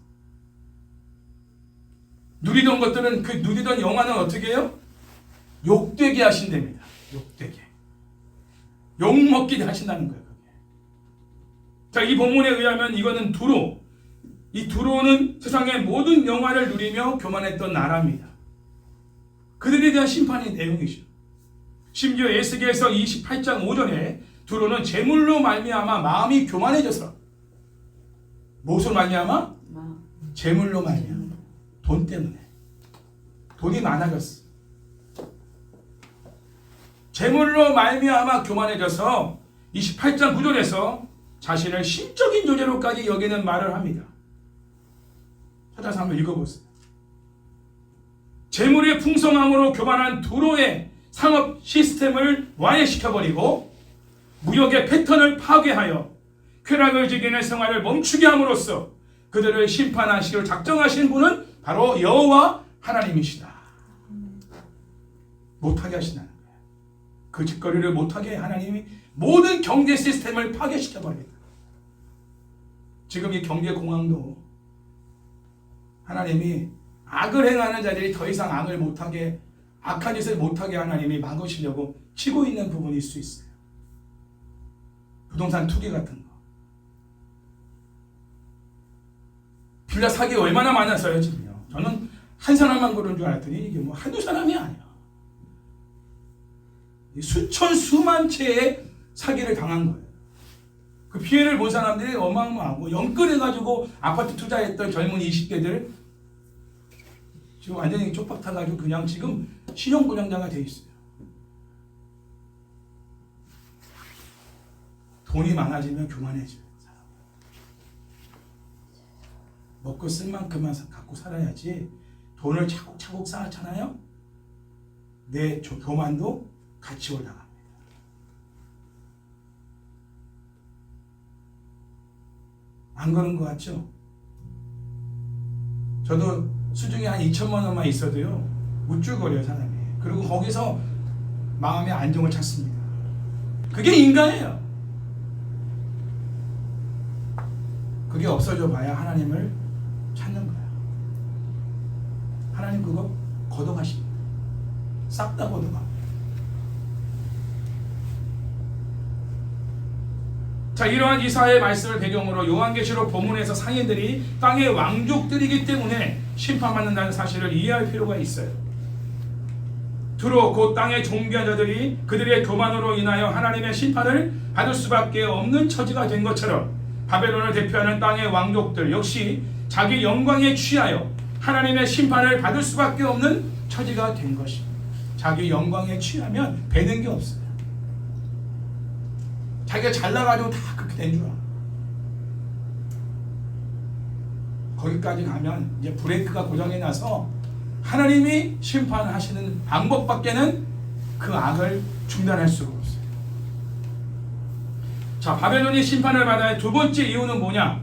누리던 것들은 그 누리던 영화는 어떻게 해요? 욕되게 하신답니다. 욕되게. 욕먹게 하신다는 거예요. 그게. 자, 이 본문에 의하면 이거는 두로. 이 두로는 세상의 모든 영화를 누리며 교만했던 나라입니다. 그들에 대한 심판의 내용이죠. 심지어 에스겔서 28장 5절에 두로는 재물로 말미암아 마음이 교만해져서 무엇으로 말미암아? 재물로 말미암아. 돈 때문에. 돈이 많아졌어. 재물로 말미암아 교만해져서 28장 9절에서 자신을 신적인 존재로까지 여기는 말을 합니다. 찾아서 한번 읽어보세요. 재물의 풍성함으로 교만한 두로의 상업 시스템을 와해시켜버리고 무역의 패턴을 파괴하여 쾌락을 즐기는 생활을 멈추게 함으로써 그들을 심판하시기로 작정하신 분은 바로 여호와 하나님이시다. 못하게 하신다는 거예요. 그 짓거리를 못하게 하나님이 모든 경제 시스템을 파괴시켜버립니다. 지금 이 경제 공황도 하나님이 악을 행하는 자들이 더 이상 악을 못하게, 악한 짓을 못하게 하나님이 막으시려고 치고 있는 부분일 수 있어요. 부동산 투기 같은 거. 빌라 사기 얼마나 많았어요, 지금요. 저는 한 사람만 그런 줄 알았더니 이게 뭐 한두 사람이 아니야. 수천 수만 채의 사기를 당한 거예요. 그 피해를 본 사람들이 어마어마하고 영끌해가지고 아파트 투자했던 젊은 20대들 지금 완전히 쪽박 타가지고 그냥 지금 신용불량자가 돼 있어요. 돈이 많아지면 교만해져요. 먹고 쓸 만큼만 갖고 살아야지 돈을 차곡차곡 쌓았잖아요. 내 교만도 같이 올라갑니다. 안 그런 것 같죠? 저도 수중에 한 2천만 원만 있어도요 우쭐거려요 사람이. 그리고 거기서 마음의 안정을 찾습니다. 그게 인간이에요. 그게 없어져 봐야 하나님을 찾는 거야. 하나님 그거 걷어가십니다. 싹 다 걷어가. 자, 이러한 이사야의 말씀을 배경으로 요한계시록 본문에서 상인들이 땅의 왕족들이기 때문에 심판받는다는 사실을 이해할 필요가 있어요. 두로 곧 땅의 존귀한 자들이 그들의 교만으로 인하여 하나님의 심판을 받을 수밖에 없는 처지가 된 것처럼 바벨론을 대표하는 땅의 왕족들 역시 자기 영광에 취하여 하나님의 심판을 받을 수밖에 없는 처지가 된 것입니다. 자기 영광에 취하면 배는 게 없어요. 자기가 잘나가지고 다 그렇게 된 줄 알아. 거기까지 가면 이제 브레이크가 고장이 나서 하나님이 심판하시는 방법밖에는 그 악을 중단할 수가 없어요. 자, 바벨론이 심판을 받아야 두 번째 이유는 뭐냐?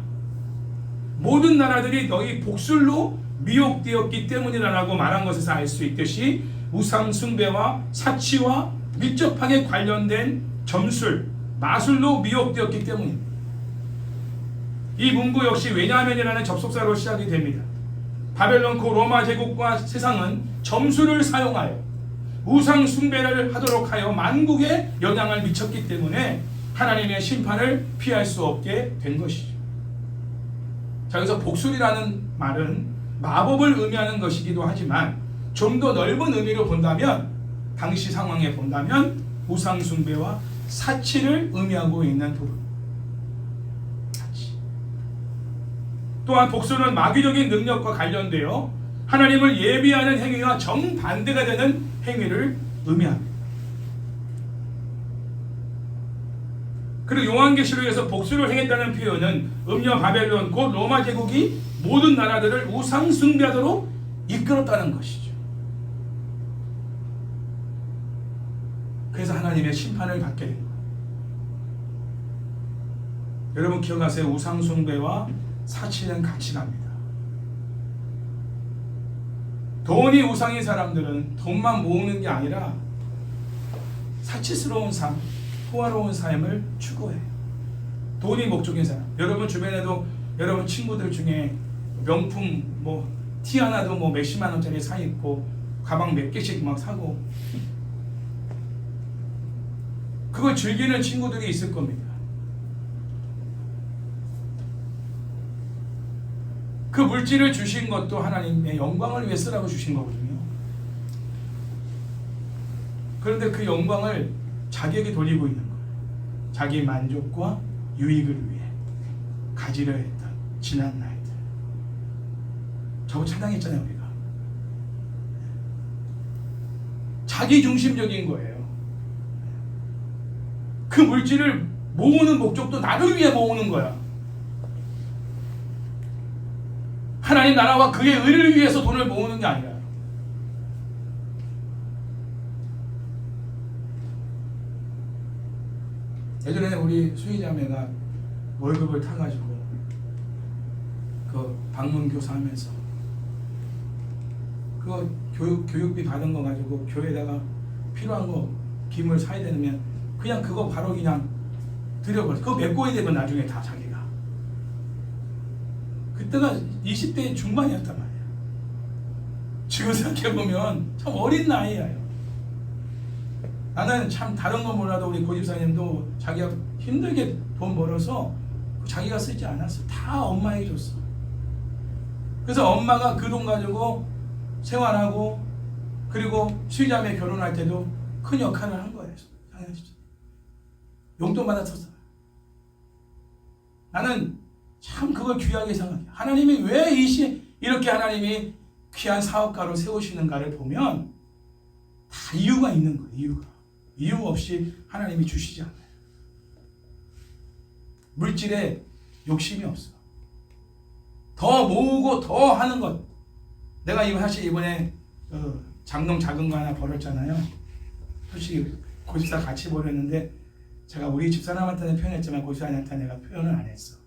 모든 나라들이 너희 복술로 미혹되었기 때문이라고 말한 것에서 알 수 있듯이 우상 숭배와 사치와 밀접하게 관련된 점술, 마술로 미혹되었기 때문입니다. 이 문구 역시 왜냐하면이라는 접속사로 시작이 됩니다. 바벨론 고 로마 제국과 세상은 점술을 사용하여 우상 숭배를 하도록 하여 만국에 영향을 미쳤기 때문에 하나님의 심판을 피할 수 없게 된 것이죠. 자, 여기서 복술이라는 말은 마법을 의미하는 것이기도 하지만 좀 더 넓은 의미로 본다면, 당시 상황에 본다면 우상 숭배와 사치를 의미하고 있는 부분. 사치. 또한 복술은 마귀적인 능력과 관련되어 하나님을 예비하는 행위와 정반대가 되는 행위를 의미합니다. 그리고 요한계시록에서 복술을 행했다는 표현은 음녀 바벨론 곧 로마 제국이 모든 나라들을 우상 숭배하도록 이끌었다는 것이죠. 그래서 하나님의 심판을 받게 된 거예요. 여러분 기억하세요. 우상 숭배와 사치는 같이 갑니다. 돈이 우상인 사람들은 돈만 모으는 게 아니라 사치스러운 삶, 호화로운 삶을 추구해요. 돈이 목적인 사람. 여러분 주변에도 여러분 친구들 중에 명품 뭐 티 하나도 뭐 몇십만 원짜리 사 입고 가방 몇 개씩 막 사고 그걸 즐기는 친구들이 있을 겁니다. 그 물질을 주신 것도 하나님의 영광을 위해 쓰라고 주신 거거든요. 그런데 그 영광을 자기에게 돌리고 있는 거예요. 자기 만족과 유익을 위해 가지려 했던 지난 날들. 저거 차단했잖아요, 우리가. 자기 중심적인 거예요. 그 물질을 모으는 목적도 나를 위해 모으는 거야. 하나님 나라와 그의 의를 위해서 돈을 모으는 게 아니라. 예전에 우리 수희자매가 월급을 타가지고 그 방문교사 하면서 그 교육비 받은 거 가지고 교회에다가 필요한 거 김을 사야 되면 그냥 그거 바로 그냥 드려버려. 그거 메꿔야 되면 나중에 다 자기가. 그때가 20대 중반이었단 말이야. 지금 생각해보면 참 어린 나이예요. 나는 참 다른 건 몰라도 우리 고집사님도 자기가 힘들게 돈 벌어서 자기가 쓰지 않았어. 다 엄마에게 줬어. 그래서 엄마가 그 돈 가지고 생활하고 그리고 수희자매 결혼할 때도 큰 역할을 한 거예요. 용돈 받았었어. 나는 참 그걸 귀하게 생각해. 하나님이 왜 이렇게 하나님이 귀한 사업가로 세우시는가를 보면 다 이유가 있는 거예요. 이유가. 이유 없이 하나님이 주시지 않아요. 물질에 욕심이 없어. 더 모으고 더 하는 것. 내가 사실 이번에 장롱 작은 거 하나 버렸잖아요. 솔직히 고집사 같이 버렸는데 제가 우리 집사람한테는 표현했지만 고집사님한테 내가 표현을 안 했어.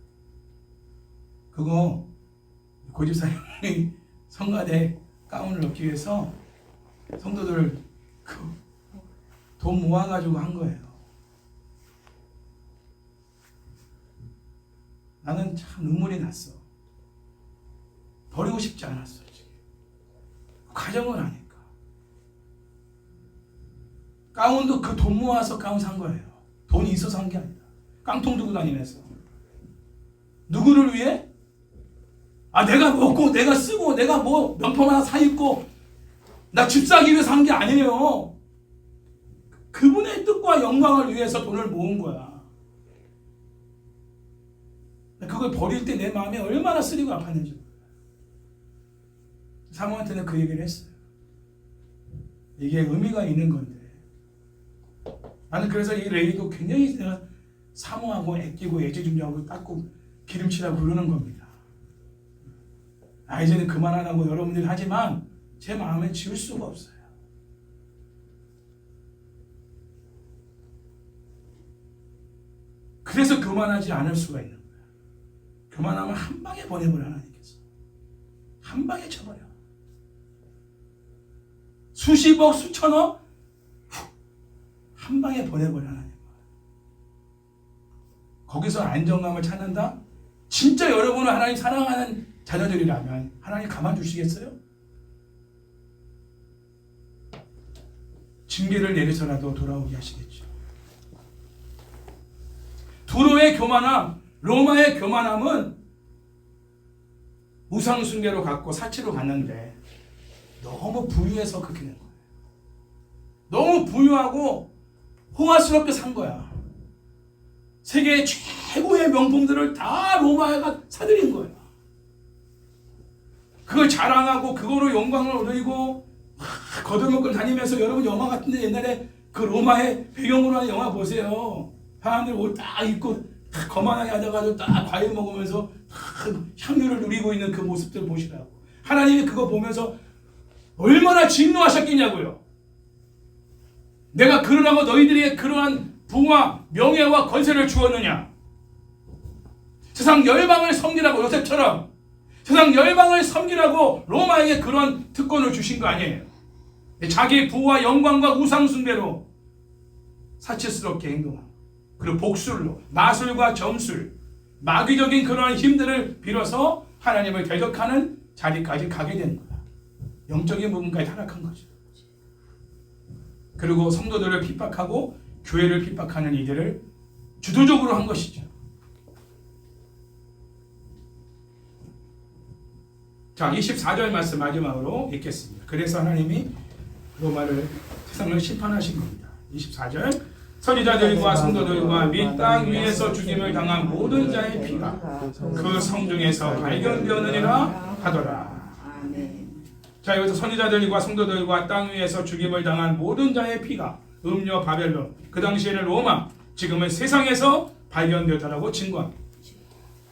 그거 고집사님이 성가대 가운을 얻기 위해서 성도들 돈 모아가지고 한 거예요. 나는 참 눈물이 났어. 버리고 싶지 않았어. 지금. 가정을 하니까. 가운도 그 돈 모아서 가운 산 거예요. 돈이 있어서 한 게 아니라. 깡통 들고 다니면서. 누구를 위해? 내가 먹고 내가 쓰고 내가 뭐 명품 하나 사 입고 나 집 사기 위해서 한 게 아니에요. 그분의 뜻과 영광을 위해서 돈을 모은 거야. 그걸 버릴 때 내 마음이 얼마나 쓰리고 아팠는지. 사모한테는 그 얘기를 했어요. 이게 의미가 있는 건데. 나는 그래서 이 레이도 굉장히 내가 사모하고 애끼고 애지중지하고 닦고 기름칠하고 그러는 겁니다. 이제는 그만하라고 여러분들이 하지만 제 마음에 지울 수가 없어요. 그래서 그만하지 않을 수가 있는 거예요. 그만하면 한 방에 보내버려 하나님께서. 한 방에 쳐버려. 수십억 수천억 한 방에 보내버려 하나님. 거기서 안정감을 찾는다? 진짜 여러분을 하나님 사랑하는 자녀들이라면 하나님 가만 두시겠어요? 징계를 내려서라도 돌아오게 하시겠죠. 두로의 교만함, 로마의 교만함은 우상숭배로 갔고 사치로 갔는데 너무 부유해서 그렇게 된 거예요. 너무 부유하고 호화스럽게 산 거야. 세계 최고의 명품들을 다 로마가 사들인 거야. 그걸 자랑하고 그거로 영광을 얻고 거들먹고 다니면서 여러분 영화 같은데 옛날에 그 로마의 배경으로 하는 영화 보세요. 사람들 옷 딱 입고 딱 거만하게 앉아가지고 딱 과일 먹으면서 향유를 누리고 있는 그 모습들 보시라고. 하나님이 그거 보면서 얼마나 진노하셨겠냐고요. 내가 그러라고 너희들에게 그러한 부와 명예와 권세를 주었느냐. 세상 열방을 섬기라고 요셉처럼 세상 열방을 섬기라고 로마에게 그런 특권을 주신 거 아니에요. 자기 부와 영광과 우상 숭배로 사치스럽게 행동하고 그리고 복술로 마술과 점술 마귀적인 그러한 힘들을 빌어서 하나님을 대적하는 자리까지 가게 된 거야. 영적인 부분까지 타락한 거죠. 그리고 성도들을 핍박하고 교회를 핍박하는 이들을 주도적으로 한 것이죠. 자, 24절 말씀 마지막으로 읽겠습니다. 그래서 하나님이 로마를 세상을 심판하신 겁니다. 24절 선지자들과 성도들과 및 땅 위에서 죽임을 당한 모든 자의 피가 그 성중에서 발견되었느니라 하더라. 자, 여기서 선지자들과 성도들과 땅 위에서 죽임을 당한 모든 자의 피가 음료 바벨론, 그 당시에는 로마, 지금은 세상에서 발견되었다라고 증거합니다.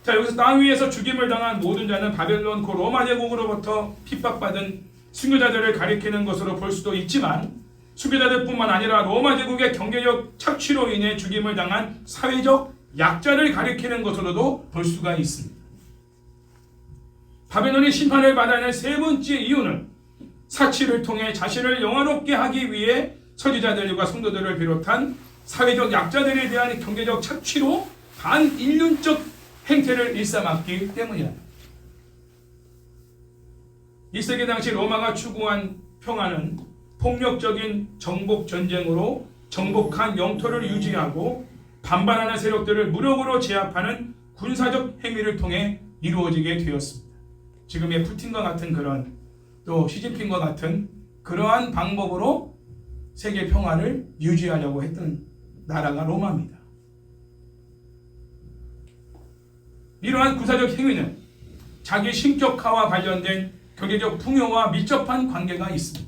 자, 여기서 땅 위에서 죽임을 당한 모든 자는 바벨론 그 로마 제국으로부터 핍박받은 순교자들을 가리키는 것으로 볼 수도 있지만 순교자들뿐만 아니라 로마 제국의 경제적 착취로 인해 죽임을 당한 사회적 약자를 가리키는 것으로도 볼 수가 있습니다. 바벨론이 심판을 받아야 할 세 번째 이유는 사치를 통해 자신을 영화롭게 하기 위해 선지자들과 성도들을 비롯한 사회적 약자들에 대한 경제적 착취로 반인륜적 행태를 일삼았기 때문이다. 1세기 당시 로마가 추구한 평화는 폭력적인 정복 전쟁으로 정복한 영토를 유지하고 반발하는 세력들을 무력으로 제압하는 군사적 행위를 통해 이루어지게 되었습니다. 지금의 푸틴과 같은 그런 또 시진핑과 같은 그러한 방법으로 세계 평화를 유지하려고 했던 나라가 로마입니다. 이러한 군사적 행위는 자기 신격화와 관련된 경제적 풍요와 밀접한 관계가 있습니다.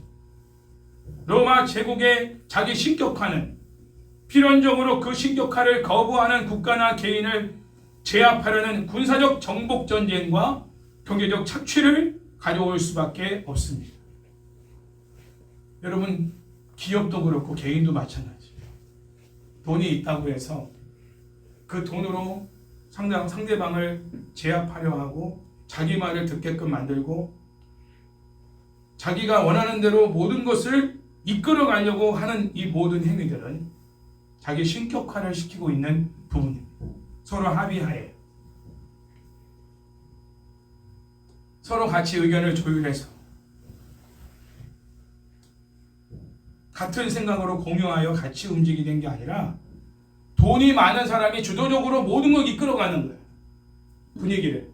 로마 제국의 자기 신격화는 필연적으로 그 신격화를 거부하는 국가나 개인을 제압하려는 군사적 정복 전쟁과 경제적 착취를 가져올 수밖에 없습니다. 여러분, 기업도 그렇고 개인도 마찬가지예요. 돈이 있다고 해서 그 돈으로 상대방을 제압하려 하고 자기 말을 듣게끔 만들고 자기가 원하는 대로 모든 것을 이끌어 가려고 하는 이 모든 행위들은 자기 신격화를 시키고 있는 부분입니다. 서로 합의하에 서로 같이 의견을 조율해서 같은 생각으로 공유하여 같이 움직이는 게 아니라 돈이 많은 사람이 주도적으로 모든 걸 이끌어가는 거예요. 분위기를.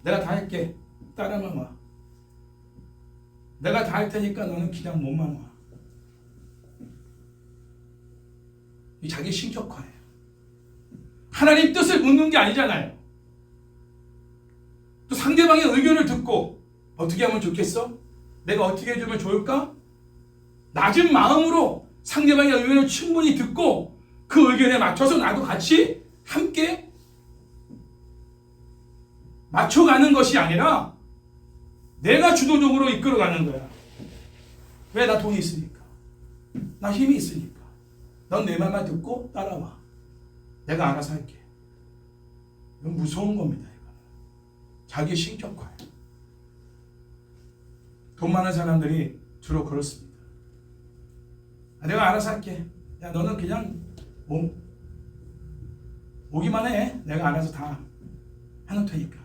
내가 다 할게. 따라만 와. 내가 다 할 테니까 너는 그냥 몸만 와. 이 자기 신격화예요. 하나님 뜻을 묻는 게 아니잖아요. 또 상대방의 의견을 듣고 어떻게 하면 좋겠어? 내가 어떻게 해주면 좋을까? 낮은 마음으로 상대방의 의견을 충분히 듣고 그 의견에 맞춰서 나도 같이 함께 맞춰가는 것이 아니라 내가 주도적으로 이끌어가는 거야. 왜? 나 돈이 있으니까. 나 힘이 있으니까. 넌 내 말만 듣고 따라와. 내가 알아서 할게. 이건 무서운 겁니다. 이거는. 자기 신격화예요. 돈 많은 사람들이 주로 그렇습니다. 내가 알아서 할게. 야, 너는 그냥 오기만 해. 내가 알아서 다 해놓을 테니까.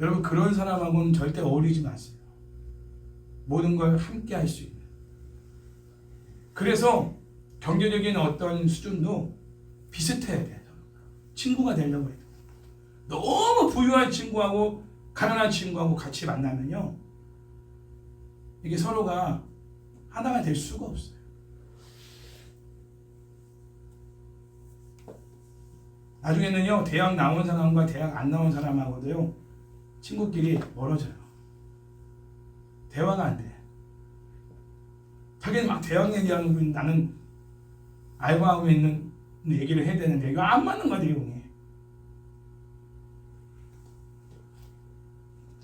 여러분, 그런 사람하고는 절대 어울리지 마세요. 모든 걸 함께 할 수 있는. 그래서 경제적인 어떤 수준도 비슷해야 돼요. 친구가 되려고 해도. 너무 부유한 친구하고 가난한 친구하고 같이 만나면요, 이게 서로가 하나가 될 수가 없어요. 나중에는요, 대학 나온 사람과 대학 안 나온 사람하고도요, 친구끼리 멀어져요. 대화가 안 돼. 자기는 막 대학 얘기하는 거 나는 알바하고 있는 얘기를 해야 되는데 이거 안 맞는 거야, 내용이.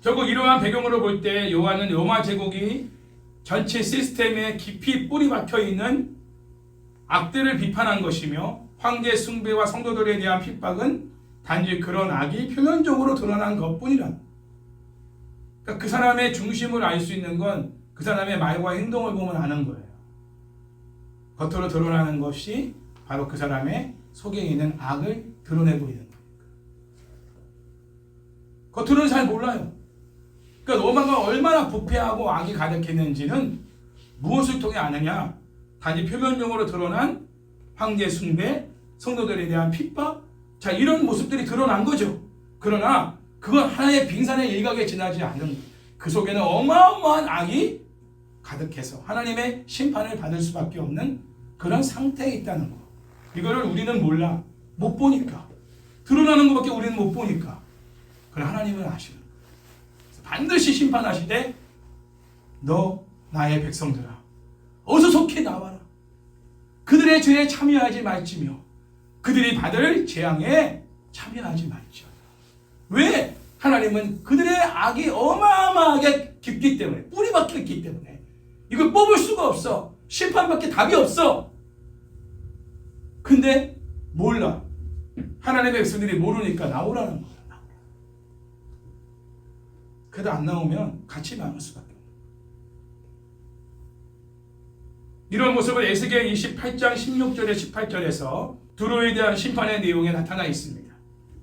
결국 이러한 배경으로 볼 때 요한은 로마 제국이 전체 시스템에 깊이 뿌리 박혀 있는 악들을 비판한 것이며 황제 숭배와 성도들에 대한 핍박은 단지 그런 악이 표면적으로 드러난 것뿐이라. 그러니까 그 사람의 중심을 알 수 있는 건 그 사람의 말과 행동을 보면 아는 거예요. 겉으로 드러나는 것이 바로 그 사람의 속에 있는 악을 드러내고 있는 거예요. 겉으로는 잘 몰라요. 그러니까 로마가 얼마나 부패하고 악이 가득했는지는 무엇을 통해 아느냐? 단지 표면적으로 드러난 황제 숭배, 성도들에 대한 핍박, 자, 이런 모습들이 드러난 거죠. 그러나 그건 하나의 빙산의 일각에 지나지 않는 거예요. 그 속에는 어마어마한 악이 가득해서 하나님의 심판을 받을 수밖에 없는 그런 상태에 있다는 거. 이거를 우리는 몰라. 못 보니까. 드러나는 것밖에 우리는 못 보니까. 그러나 하나님은 아시는 거예요. 반드시 심판하시되 너 나의 백성들아 어서 속히 나와라. 그들의 죄에 참여하지 말지며 그들이 받을 재앙에 참여하지 말지어다. 왜? 하나님은 그들의 악이 어마어마하게 깊기 때문에, 뿌리 박혀 있기 때문에 이걸 뽑을 수가 없어. 심판밖에 답이 없어. 근데 몰라. 하나님의 백성들이 모르니까 나오라는 거야. 그래도 안 나오면 같이 망할 수밖에 없어. 이런 모습을 에스겔 28장 16절에 18절에서 두로에 대한 심판의 내용에 나타나 있습니다.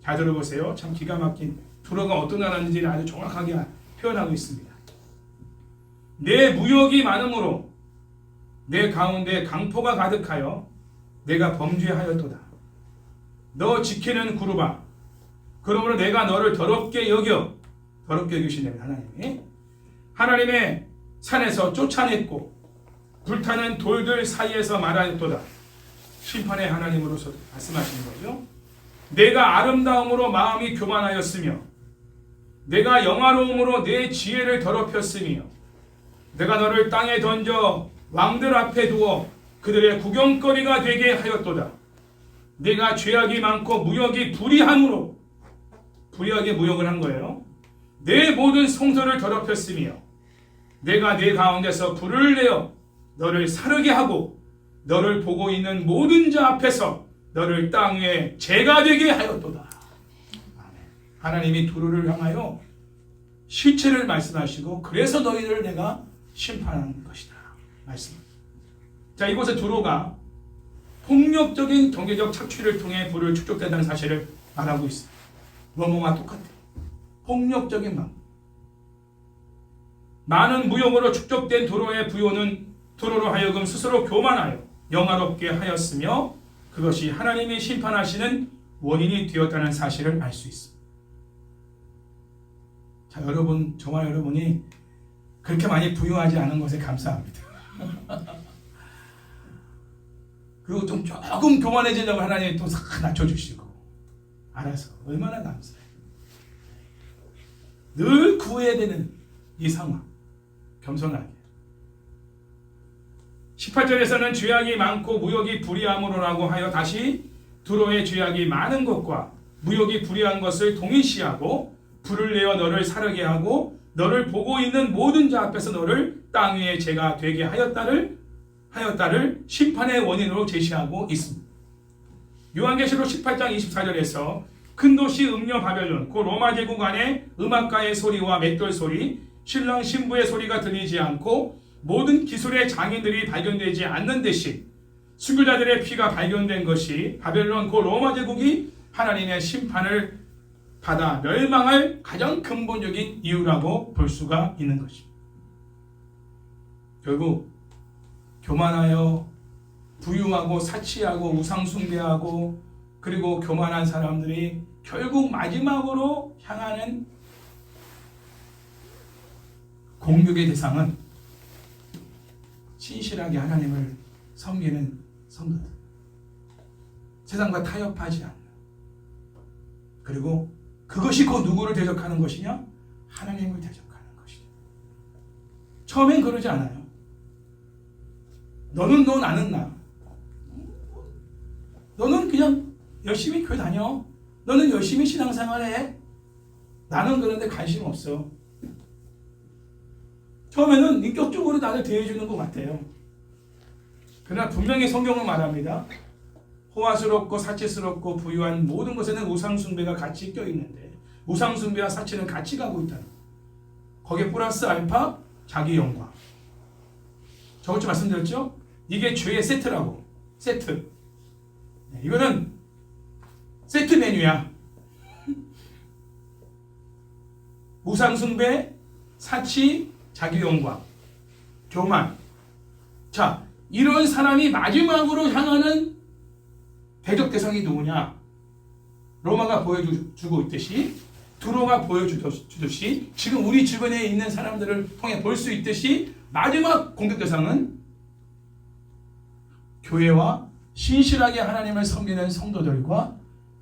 잘 들어보세요. 참 기가 막힌 두로가 어떤 나라인지를 아주 정확하게 표현하고 있습니다. 내 무역이 많으므로 내 가운데 강포가 가득하여 내가 범죄하였도다. 너 지키는 구루바, 그러므로 내가 너를 더럽게 여기시네. 하나님의 산에서 쫓아냈고 불타는 돌들 사이에서 말하였도다. 심판의 하나님으로서 말씀하시는 거죠. 내가 아름다움으로 마음이 교만하였으며 내가 영화로움으로 내 지혜를 더럽혔으며 내가 너를 땅에 던져 왕들 앞에 두어 그들의 구경거리가 되게 하였도다. 내가 죄악이 많고 무역이 불의함으로, 불의하게 무역을 한 거예요. 내 모든 성소를 더럽혔으며 내가 내 가운데서 불을 내어 너를 사르게 하고 너를 보고 있는 모든 자 앞에서 너를 땅 위에 재가 되게 하였도다. 하나님이 두루를 향하여 실체를 말씀하시고 그래서 너희를 내가 심판한 것이다. 말씀. 자, 이곳에 두로가 폭력적인 경제적 착취를 통해 부를 축적된다는 사실을 말하고 있어요. 로마와 똑같아요. 폭력적인 방. 많은 무용으로 축적된 두로의 부요는 두로로 하여금 스스로 교만하여 영화롭게 하였으며 그것이 하나님이 심판하시는 원인이 되었다는 사실을 알 수 있습니다. 자, 여러분, 저와 여러분이 그렇게 많이 부유하지 않은 것에 감사합니다. 그리고 좀 조금 교만해지려고 하나님이 또 싹 낮춰주시고 알아서 얼마나 감사해요. 늘 구해야 되는 이 상황. 겸손하게. 18절에서는 죄악이 많고 무역이 불의함으로라고 하여 다시 두로의 죄악이 많은 것과 무역이 불의한 것을 동일시하고 불을 내어 너를 사르게 하고 너를 보고 있는 모든 자 앞에서 너를 땅 위에 죄가 되게 하였다를 심판의 원인으로 제시하고 있습니다. 요한계시록 18장 24절에서 큰 도시 음녀 바벨론 그 로마 제국 안에 음악가의 소리와 맷돌 소리 신랑 신부의 소리가 들리지 않고 모든 기술의 장인들이 발견되지 않는 대신 순교자들의 피가 발견된 것이 바벨론 그 로마 제국이 하나님의 심판을 받아 멸망할 가장 근본적인 이유라고 볼 수가 있는 것입니다. 결국 교만하여 부유하고 사치하고 우상숭배하고 그리고 교만한 사람들이 결국 마지막으로 향하는 공격의 대상은 신실하게 하나님을 섬기는 성도들, 세상과 타협하지 않는, 그리고 그것이 곧 누구를 대적하는 것이냐? 하나님을 대적하는 것이다. 처음엔 그러지 않아요. 너는 너, 나는 나. 너는 그냥 열심히 교회 다녀. 너는 열심히 신앙생활해. 나는 그런데 관심 없어. 처음에는 인격적으로 나를 대해주는 것 같아요. 그러나 분명히 성경은 말합니다. 호화스럽고 사치스럽고 부유한 모든 것에는 우상숭배가 같이 껴있는데 우상숭배와 사치는 같이 가고 있다는 거기에 플러스 알파 자기 영광. 저번 주 말씀드렸죠? 이게 죄의 세트라고. 세트. 이거는 세트 메뉴야. 우상숭배, 사치, 자기 영광, 교만. 자, 이런 사람이 마지막으로 향하는 대적 대상이 누구냐? 로마가 보여주고 있듯이, 두로가 보여주듯이, 지금 우리 주변에 있는 사람들을 통해 볼 수 있듯이 마지막 공격 대상은 교회와 신실하게 하나님을 섬기는 성도들과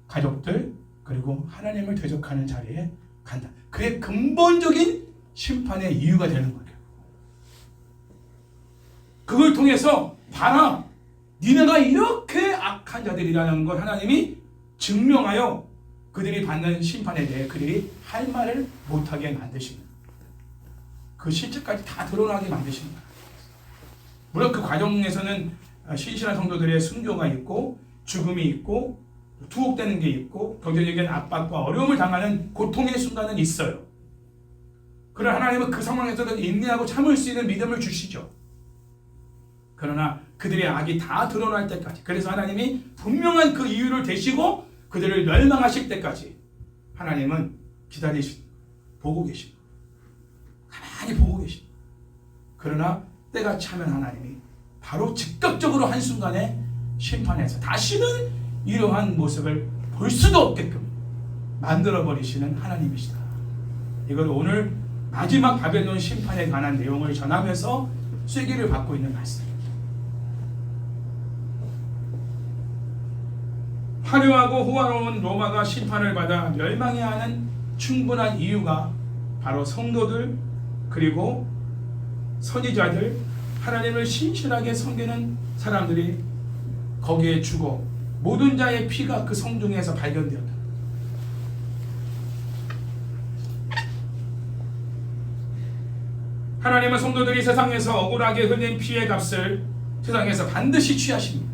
가족들, 그리고 하나님을 대적하는 자리에 간다. 그의 근본적인 심판의 이유가 되는 거예요. 그걸 통해서 봐라, 니네가 이렇게 악한 자들이라는 걸 하나님이 증명하여 그들이 받는 심판에 대해 그들이 할 말을 못하게 만드시는, 그 실체까지 다 드러나게 만드시는 거예요. 물론 그 과정에서는 신실한 성도들의 순교가 있고 죽음이 있고 투옥되는 게 있고 경제적인 압박과 어려움을 당하는 고통의 순간은 있어요. 그러나 하나님은 그 상황에서도 인내하고 참을 수 있는 믿음을 주시죠. 그러나 그들의 악이 다 드러날 때까지, 그래서 하나님이 분명한 그 이유를 대시고 그들을 멸망하실 때까지 하나님은 기다리시고 보고 계십니다. 가만히 보고 계십니다. 그러나 때가 차면 하나님이 바로 즉각적으로 한순간에 심판해서 다시는 이러한 모습을 볼 수도 없게끔 만들어버리시는 하나님이시다. 이걸 오늘 마지막 바벨론 심판에 관한 내용을 전하면서 쐐기를 받고 있는 말씀입니다. 화려하고 호화로운 로마가 심판을 받아 멸망해야 하는 충분한 이유가 바로 성도들, 그리고 선지자들, 하나님을 신실하게 섬기는 사람들이 거기에 죽어 모든 자의 피가 그 성중에서 발견되었다. 하나님은 성도들이 세상에서 억울하게 흘린 피의 값을 세상에서 반드시 취하십니다.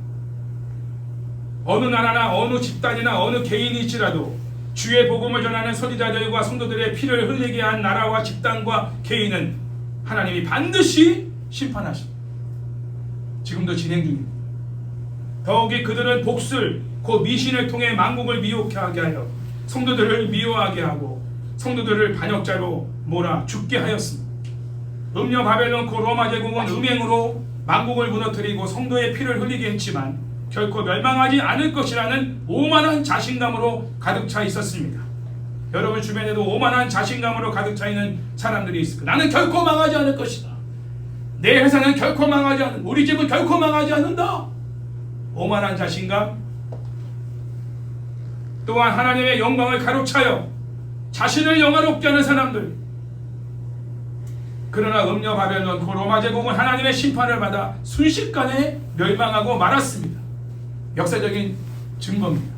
어느 나라나 어느 집단이나 어느 개인일지라도 주의 복음을 전하는 선지자들과 성도들의 피를 흘리게 한 나라와 집단과 개인은 하나님이 반드시 심판하십니다. 지금도 진행 중입니다. 더욱이 그들은 복술 곧 미신을 통해 만국을 미혹하게 하여 성도들을 미워하게 하고 성도들을 반역자로 몰아 죽게 하였습니다. 음녀 바벨론 곧 로마 제국은 음행으로 만국을 무너뜨리고 성도의 피를 흘리게 했지만 결코 멸망하지 않을 것이라는 오만한 자신감으로 가득 차 있었습니다. 여러분 주변에도 오만한 자신감으로 가득 차 있는 사람들이 있을 거예요. 나는 결코 망하지 않을 것이다. 내 회사는 결코 망하지 않는다. 우리 집은 결코 망하지 않는다. 오만한 자신감. 또한 하나님의 영광을 가로차여 자신을 영화롭게 하는 사람들. 그러나 음녀 바벨론 그 로마 제국은 하나님의 심판을 받아 순식간에 멸망하고 말았습니다. 역사적인 증거입니다.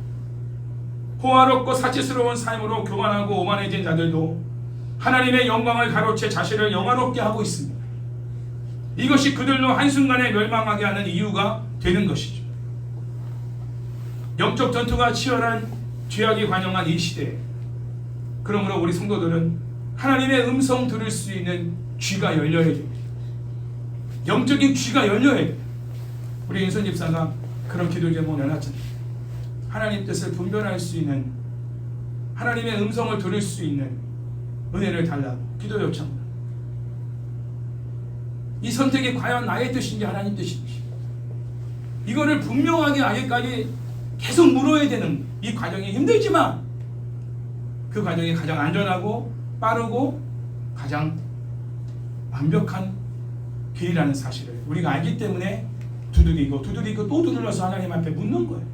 호화롭고 사치스러운 삶으로 교만하고 오만해진 자들도 하나님의 영광을 가로채 자신을 영화롭게 하고 있습니다. 이것이 그들로 한순간에 멸망하게 하는 이유가 되는 것이죠. 영적 전투가 치열한 죄악이 관영한 이 시대에 그러므로 우리 성도들은 하나님의 음성 들을 수 있는 귀가 열려야 됩니다. 영적인 귀가 열려야 됩니다. 우리 인선 집사가 그런 기도 제목을 내놨잖아요. 하나님 뜻을 분별할 수 있는, 하나님의 음성을 들을 수 있는 은혜를 달라고 기도 요청합니다. 이 선택이 과연 나의 뜻인지 하나님 뜻인지 이거를 분명하게 알기까지 계속 물어야 되는 이 과정이 힘들지만 그 과정이 가장 안전하고 빠르고 가장 완벽한 길이라는 사실을 우리가 알기 때문에 두드리고 또 두드려서 하나님 앞에 묻는 거예요.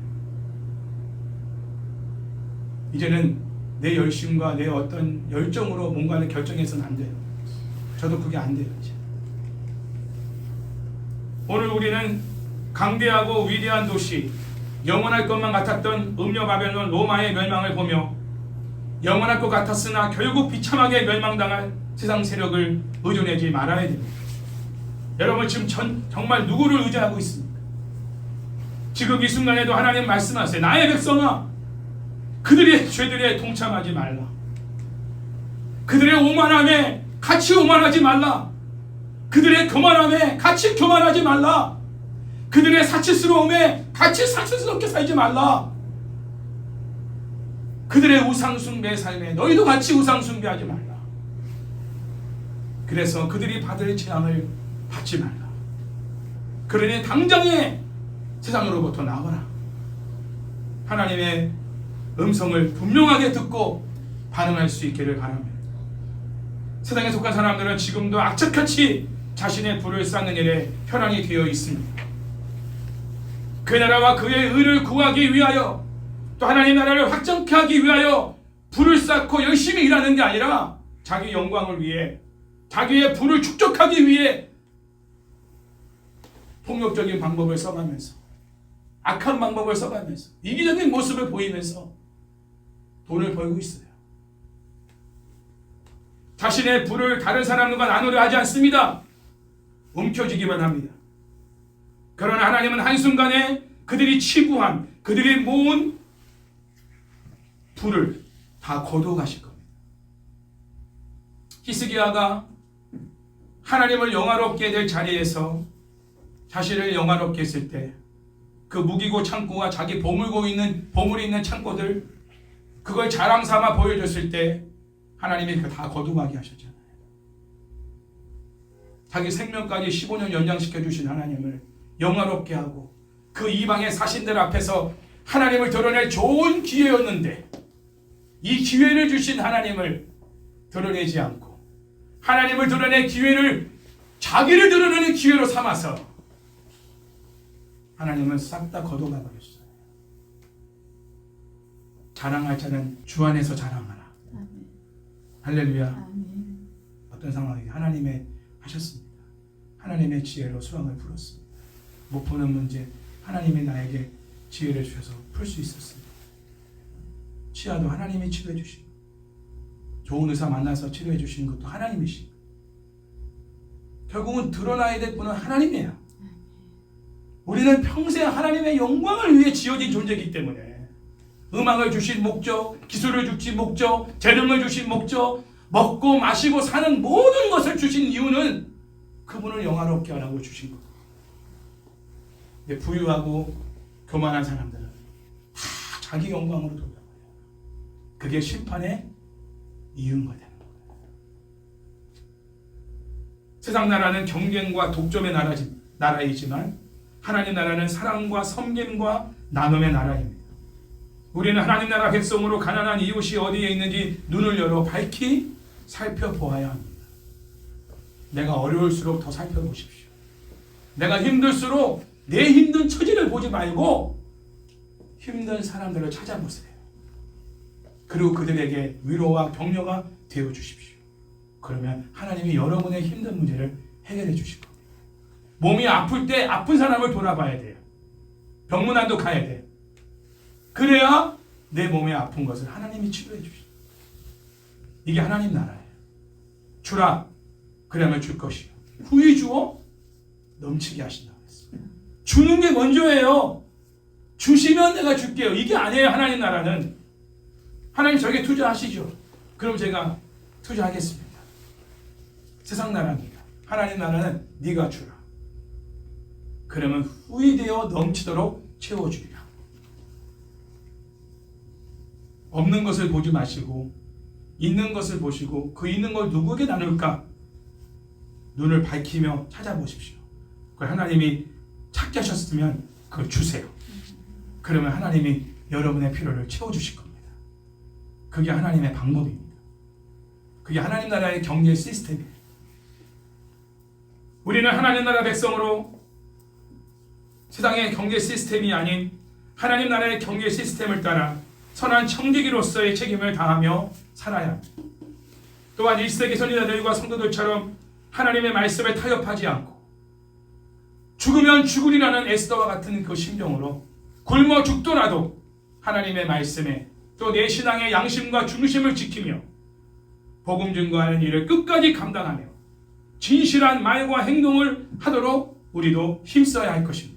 이제는 내 열심과 내 어떤 열정으로 뭔가를 결정해서는 안 돼요. 저도 그게 안 돼요. 이제. 오늘 우리는 강대하고 위대한 도시, 영원할 것만 같았던 음녀 바벨론 로마의 멸망을 보며 영원할 것 같았으나 결국 비참하게 멸망당할 세상 세력을 의존하지 말아야 됩니다. 여러분 지금 정말 누구를 의지하고 있습니까? 지금 이 순간에도 하나님 말씀하세요. 나의 백성아, 그들의 죄들에 동참하지 말라. 그들의 오만함에 같이 오만하지 말라. 그들의 교만함에 같이 교만하지 말라. 그들의 사치스러움에 같이 사치스럽게 살지 말라. 그들의 우상숭배 삶에 너희도 같이 우상숭배하지 말라. 그래서 그들이 받을 재앙을 받지 말라. 그러니 당장에 세상으로부터 나와라. 하나님의 음성을 분명하게 듣고 반응할 수 있기를 바랍니다. 세상에 속한 사람들은 지금도 악착같이 자신의 부를 쌓는 일에 혈안이 되어 있습니다. 그 나라와 그의 의를 구하기 위하여 또 하나님 나라를 확장케 하기 위하여 부를 쌓고 열심히 일하는 게 아니라 자기 영광을 위해 자기의 부를 축적하기 위해 폭력적인 방법을 써가면서 악한 방법을 써가면서 이기적인 모습을 보이면서 돈을 벌고 있어요. 자신의 부를 다른 사람과 나누려 하지 않습니다. 움켜쥐기만 합니다. 그러나 하나님은 한순간에 그들이 치부한, 그들이 모은 부를 다 거두어 가실 겁니다. 히스기야가 하나님을 영화롭게 될 자리에서 자신을 영화롭게 했을 때 그 무기고 창고가 자기 보물이 있는 창고들 그걸 자랑 삼아 보여줬을 때 하나님이 그 다 거두가게 하셨잖아요. 자기 생명까지 15년 연장시켜 주신 하나님을 영화롭게 하고 그 이방의 사신들 앞에서 하나님을 드러낼 좋은 기회였는데 이 기회를 주신 하나님을 드러내지 않고 하나님을 드러낼 기회를 자기를 드러내는 기회로 삼아서 하나님은 싹 다 거둬가 버렸어요. 자랑할 자는 주 안에서 자랑하라. 아멘. 할렐루야. 아멘. 어떤 상황이 하나님의 하셨습니다. 하나님의 지혜로 수왕을 풀었습니다. 못 푸는 문제 하나님이 나에게 지혜를 주셔서 풀 수 있었습니다. 치아도 하나님이 치료해 주시고 좋은 의사 만나서 치료해 주시는 것도 하나님이시고 결국은 드러나야 될 분은 하나님이에요. 우리는 평생 하나님의 영광을 위해 지어진 존재이기 때문에 음악을 주신 목적, 기술을 주신 목적, 재능을 주신 목적, 먹고 마시고 사는 모든 것을 주신 이유는 그분을 영화롭게 하라고 주신 거예요. 근데 부유하고 교만한 사람들은 다 자기 영광으로 돌아가요. 그게 심판의 이유인 거예요. 세상 나라는 경쟁과 독점의 나라이지만 하나님 나라는 사랑과 섬김과 나눔의 나라입니다. 우리는 하나님 나라 백성으로 가난한 이웃이 어디에 있는지 눈을 열어 밝히 살펴보아야 합니다. 내가 어려울수록 더 살펴보십시오. 내가 힘들수록 내 힘든 처지를 보지 말고 힘든 사람들을 찾아보세요. 그리고 그들에게 위로와 격려가 되어 주십시오. 그러면 하나님이 여러분의 힘든 문제를 해결해 주실 겁니다. 몸이 아플 때 아픈 사람을 돌아봐야 돼요. 병문안도 가야 돼요. 그래야 내 몸에 아픈 것을 하나님이 치료해 주십니다. 이게 하나님 나라예요. 주라, 그러면 줄 것이요. 후히 주어 넘치게 하신다고 했어요. 주는 게 먼저예요. 주시면 내가 줄게요. 이게 아니에요. 하나님 나라는. 하나님 저에게 투자하시죠. 그럼 제가 투자하겠습니다. 세상 나라입니다. 하나님 나라는 네가 주라. 그러면 후히 되어 넘치도록 채워주리라. 없는 것을 보지 마시고 있는 것을 보시고 그 있는 걸 누구에게 나눌까? 눈을 밝히며 찾아보십시오. 그걸 하나님이 찾게 하셨으면 그걸 주세요. 그러면 하나님이 여러분의 필요를 채워주실 겁니다. 그게 하나님의 방법입니다. 그게 하나님 나라의 경제 시스템이에요. 우리는 하나님 나라 백성으로 세상의 경제 시스템이 아닌 하나님 나라의 경제 시스템을 따라 선한 청지기로서의 책임을 다하며 살아야 합니다. 또한 1세기 선지자들과 성도들처럼 하나님의 말씀에 타협하지 않고 죽으면 죽으리라는 에스더와 같은 그 심정으로 굶어 죽더라도 하나님의 말씀에 또 내 신앙의 양심과 중심을 지키며 복음 증거하는 일을 끝까지 감당하며 진실한 말과 행동을 하도록 우리도 힘써야 할 것입니다.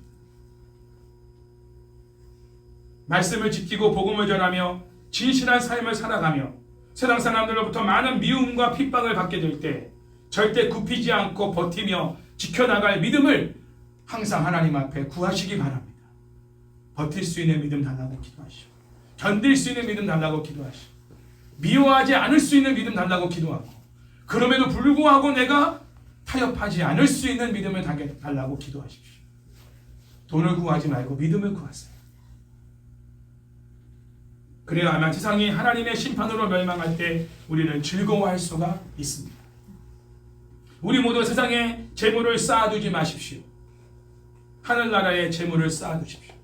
말씀을 지키고 복음을 전하며 진실한 삶을 살아가며 세상 사람들로부터 많은 미움과 핍박을 받게 될 때 절대 굽히지 않고 버티며 지켜나갈 믿음을 항상 하나님 앞에 구하시기 바랍니다. 버틸 수 있는 믿음 달라고 기도하시오. 견딜 수 있는 믿음 달라고 기도하시오. 미워하지 않을 수 있는 믿음 달라고 기도하고 그럼에도 불구하고 내가 타협하지 않을 수 있는 믿음을 달라고 기도하십시오. 돈을 구하지 말고 믿음을 구하세요. 그래야만 세상이 하나님의 심판으로 멸망할 때 우리는 즐거워할 수가 있습니다. 우리 모두 세상에 재물을 쌓아두지 마십시오. 하늘나라에 재물을 쌓아두십시오.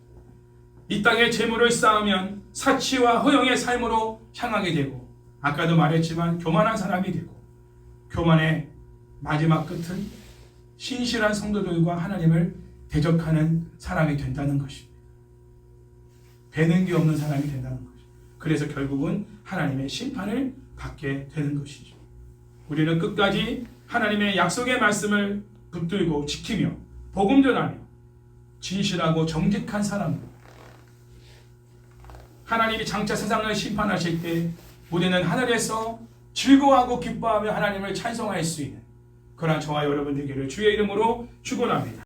이 땅에 재물을 쌓으면 사치와 허영의 삶으로 향하게 되고 아까도 말했지만 교만한 사람이 되고 교만의 마지막 끝은 신실한 성도들과 하나님을 대적하는 사람이 된다는 것입니다. 배는 게 없는 사람이 된다는 것입니다. 그래서 결국은 하나님의 심판을 받게 되는 것이죠. 우리는 끝까지 하나님의 약속의 말씀을 붙들고 지키며 복음 전하며 진실하고 정직한 사람으로 하나님이 장차 세상을 심판하실 때 우리는 하늘에서 즐거워하고 기뻐하며 하나님을 찬송할 수 있는 그러한 저와 여러분 되기를 주의 이름으로 축원합니다.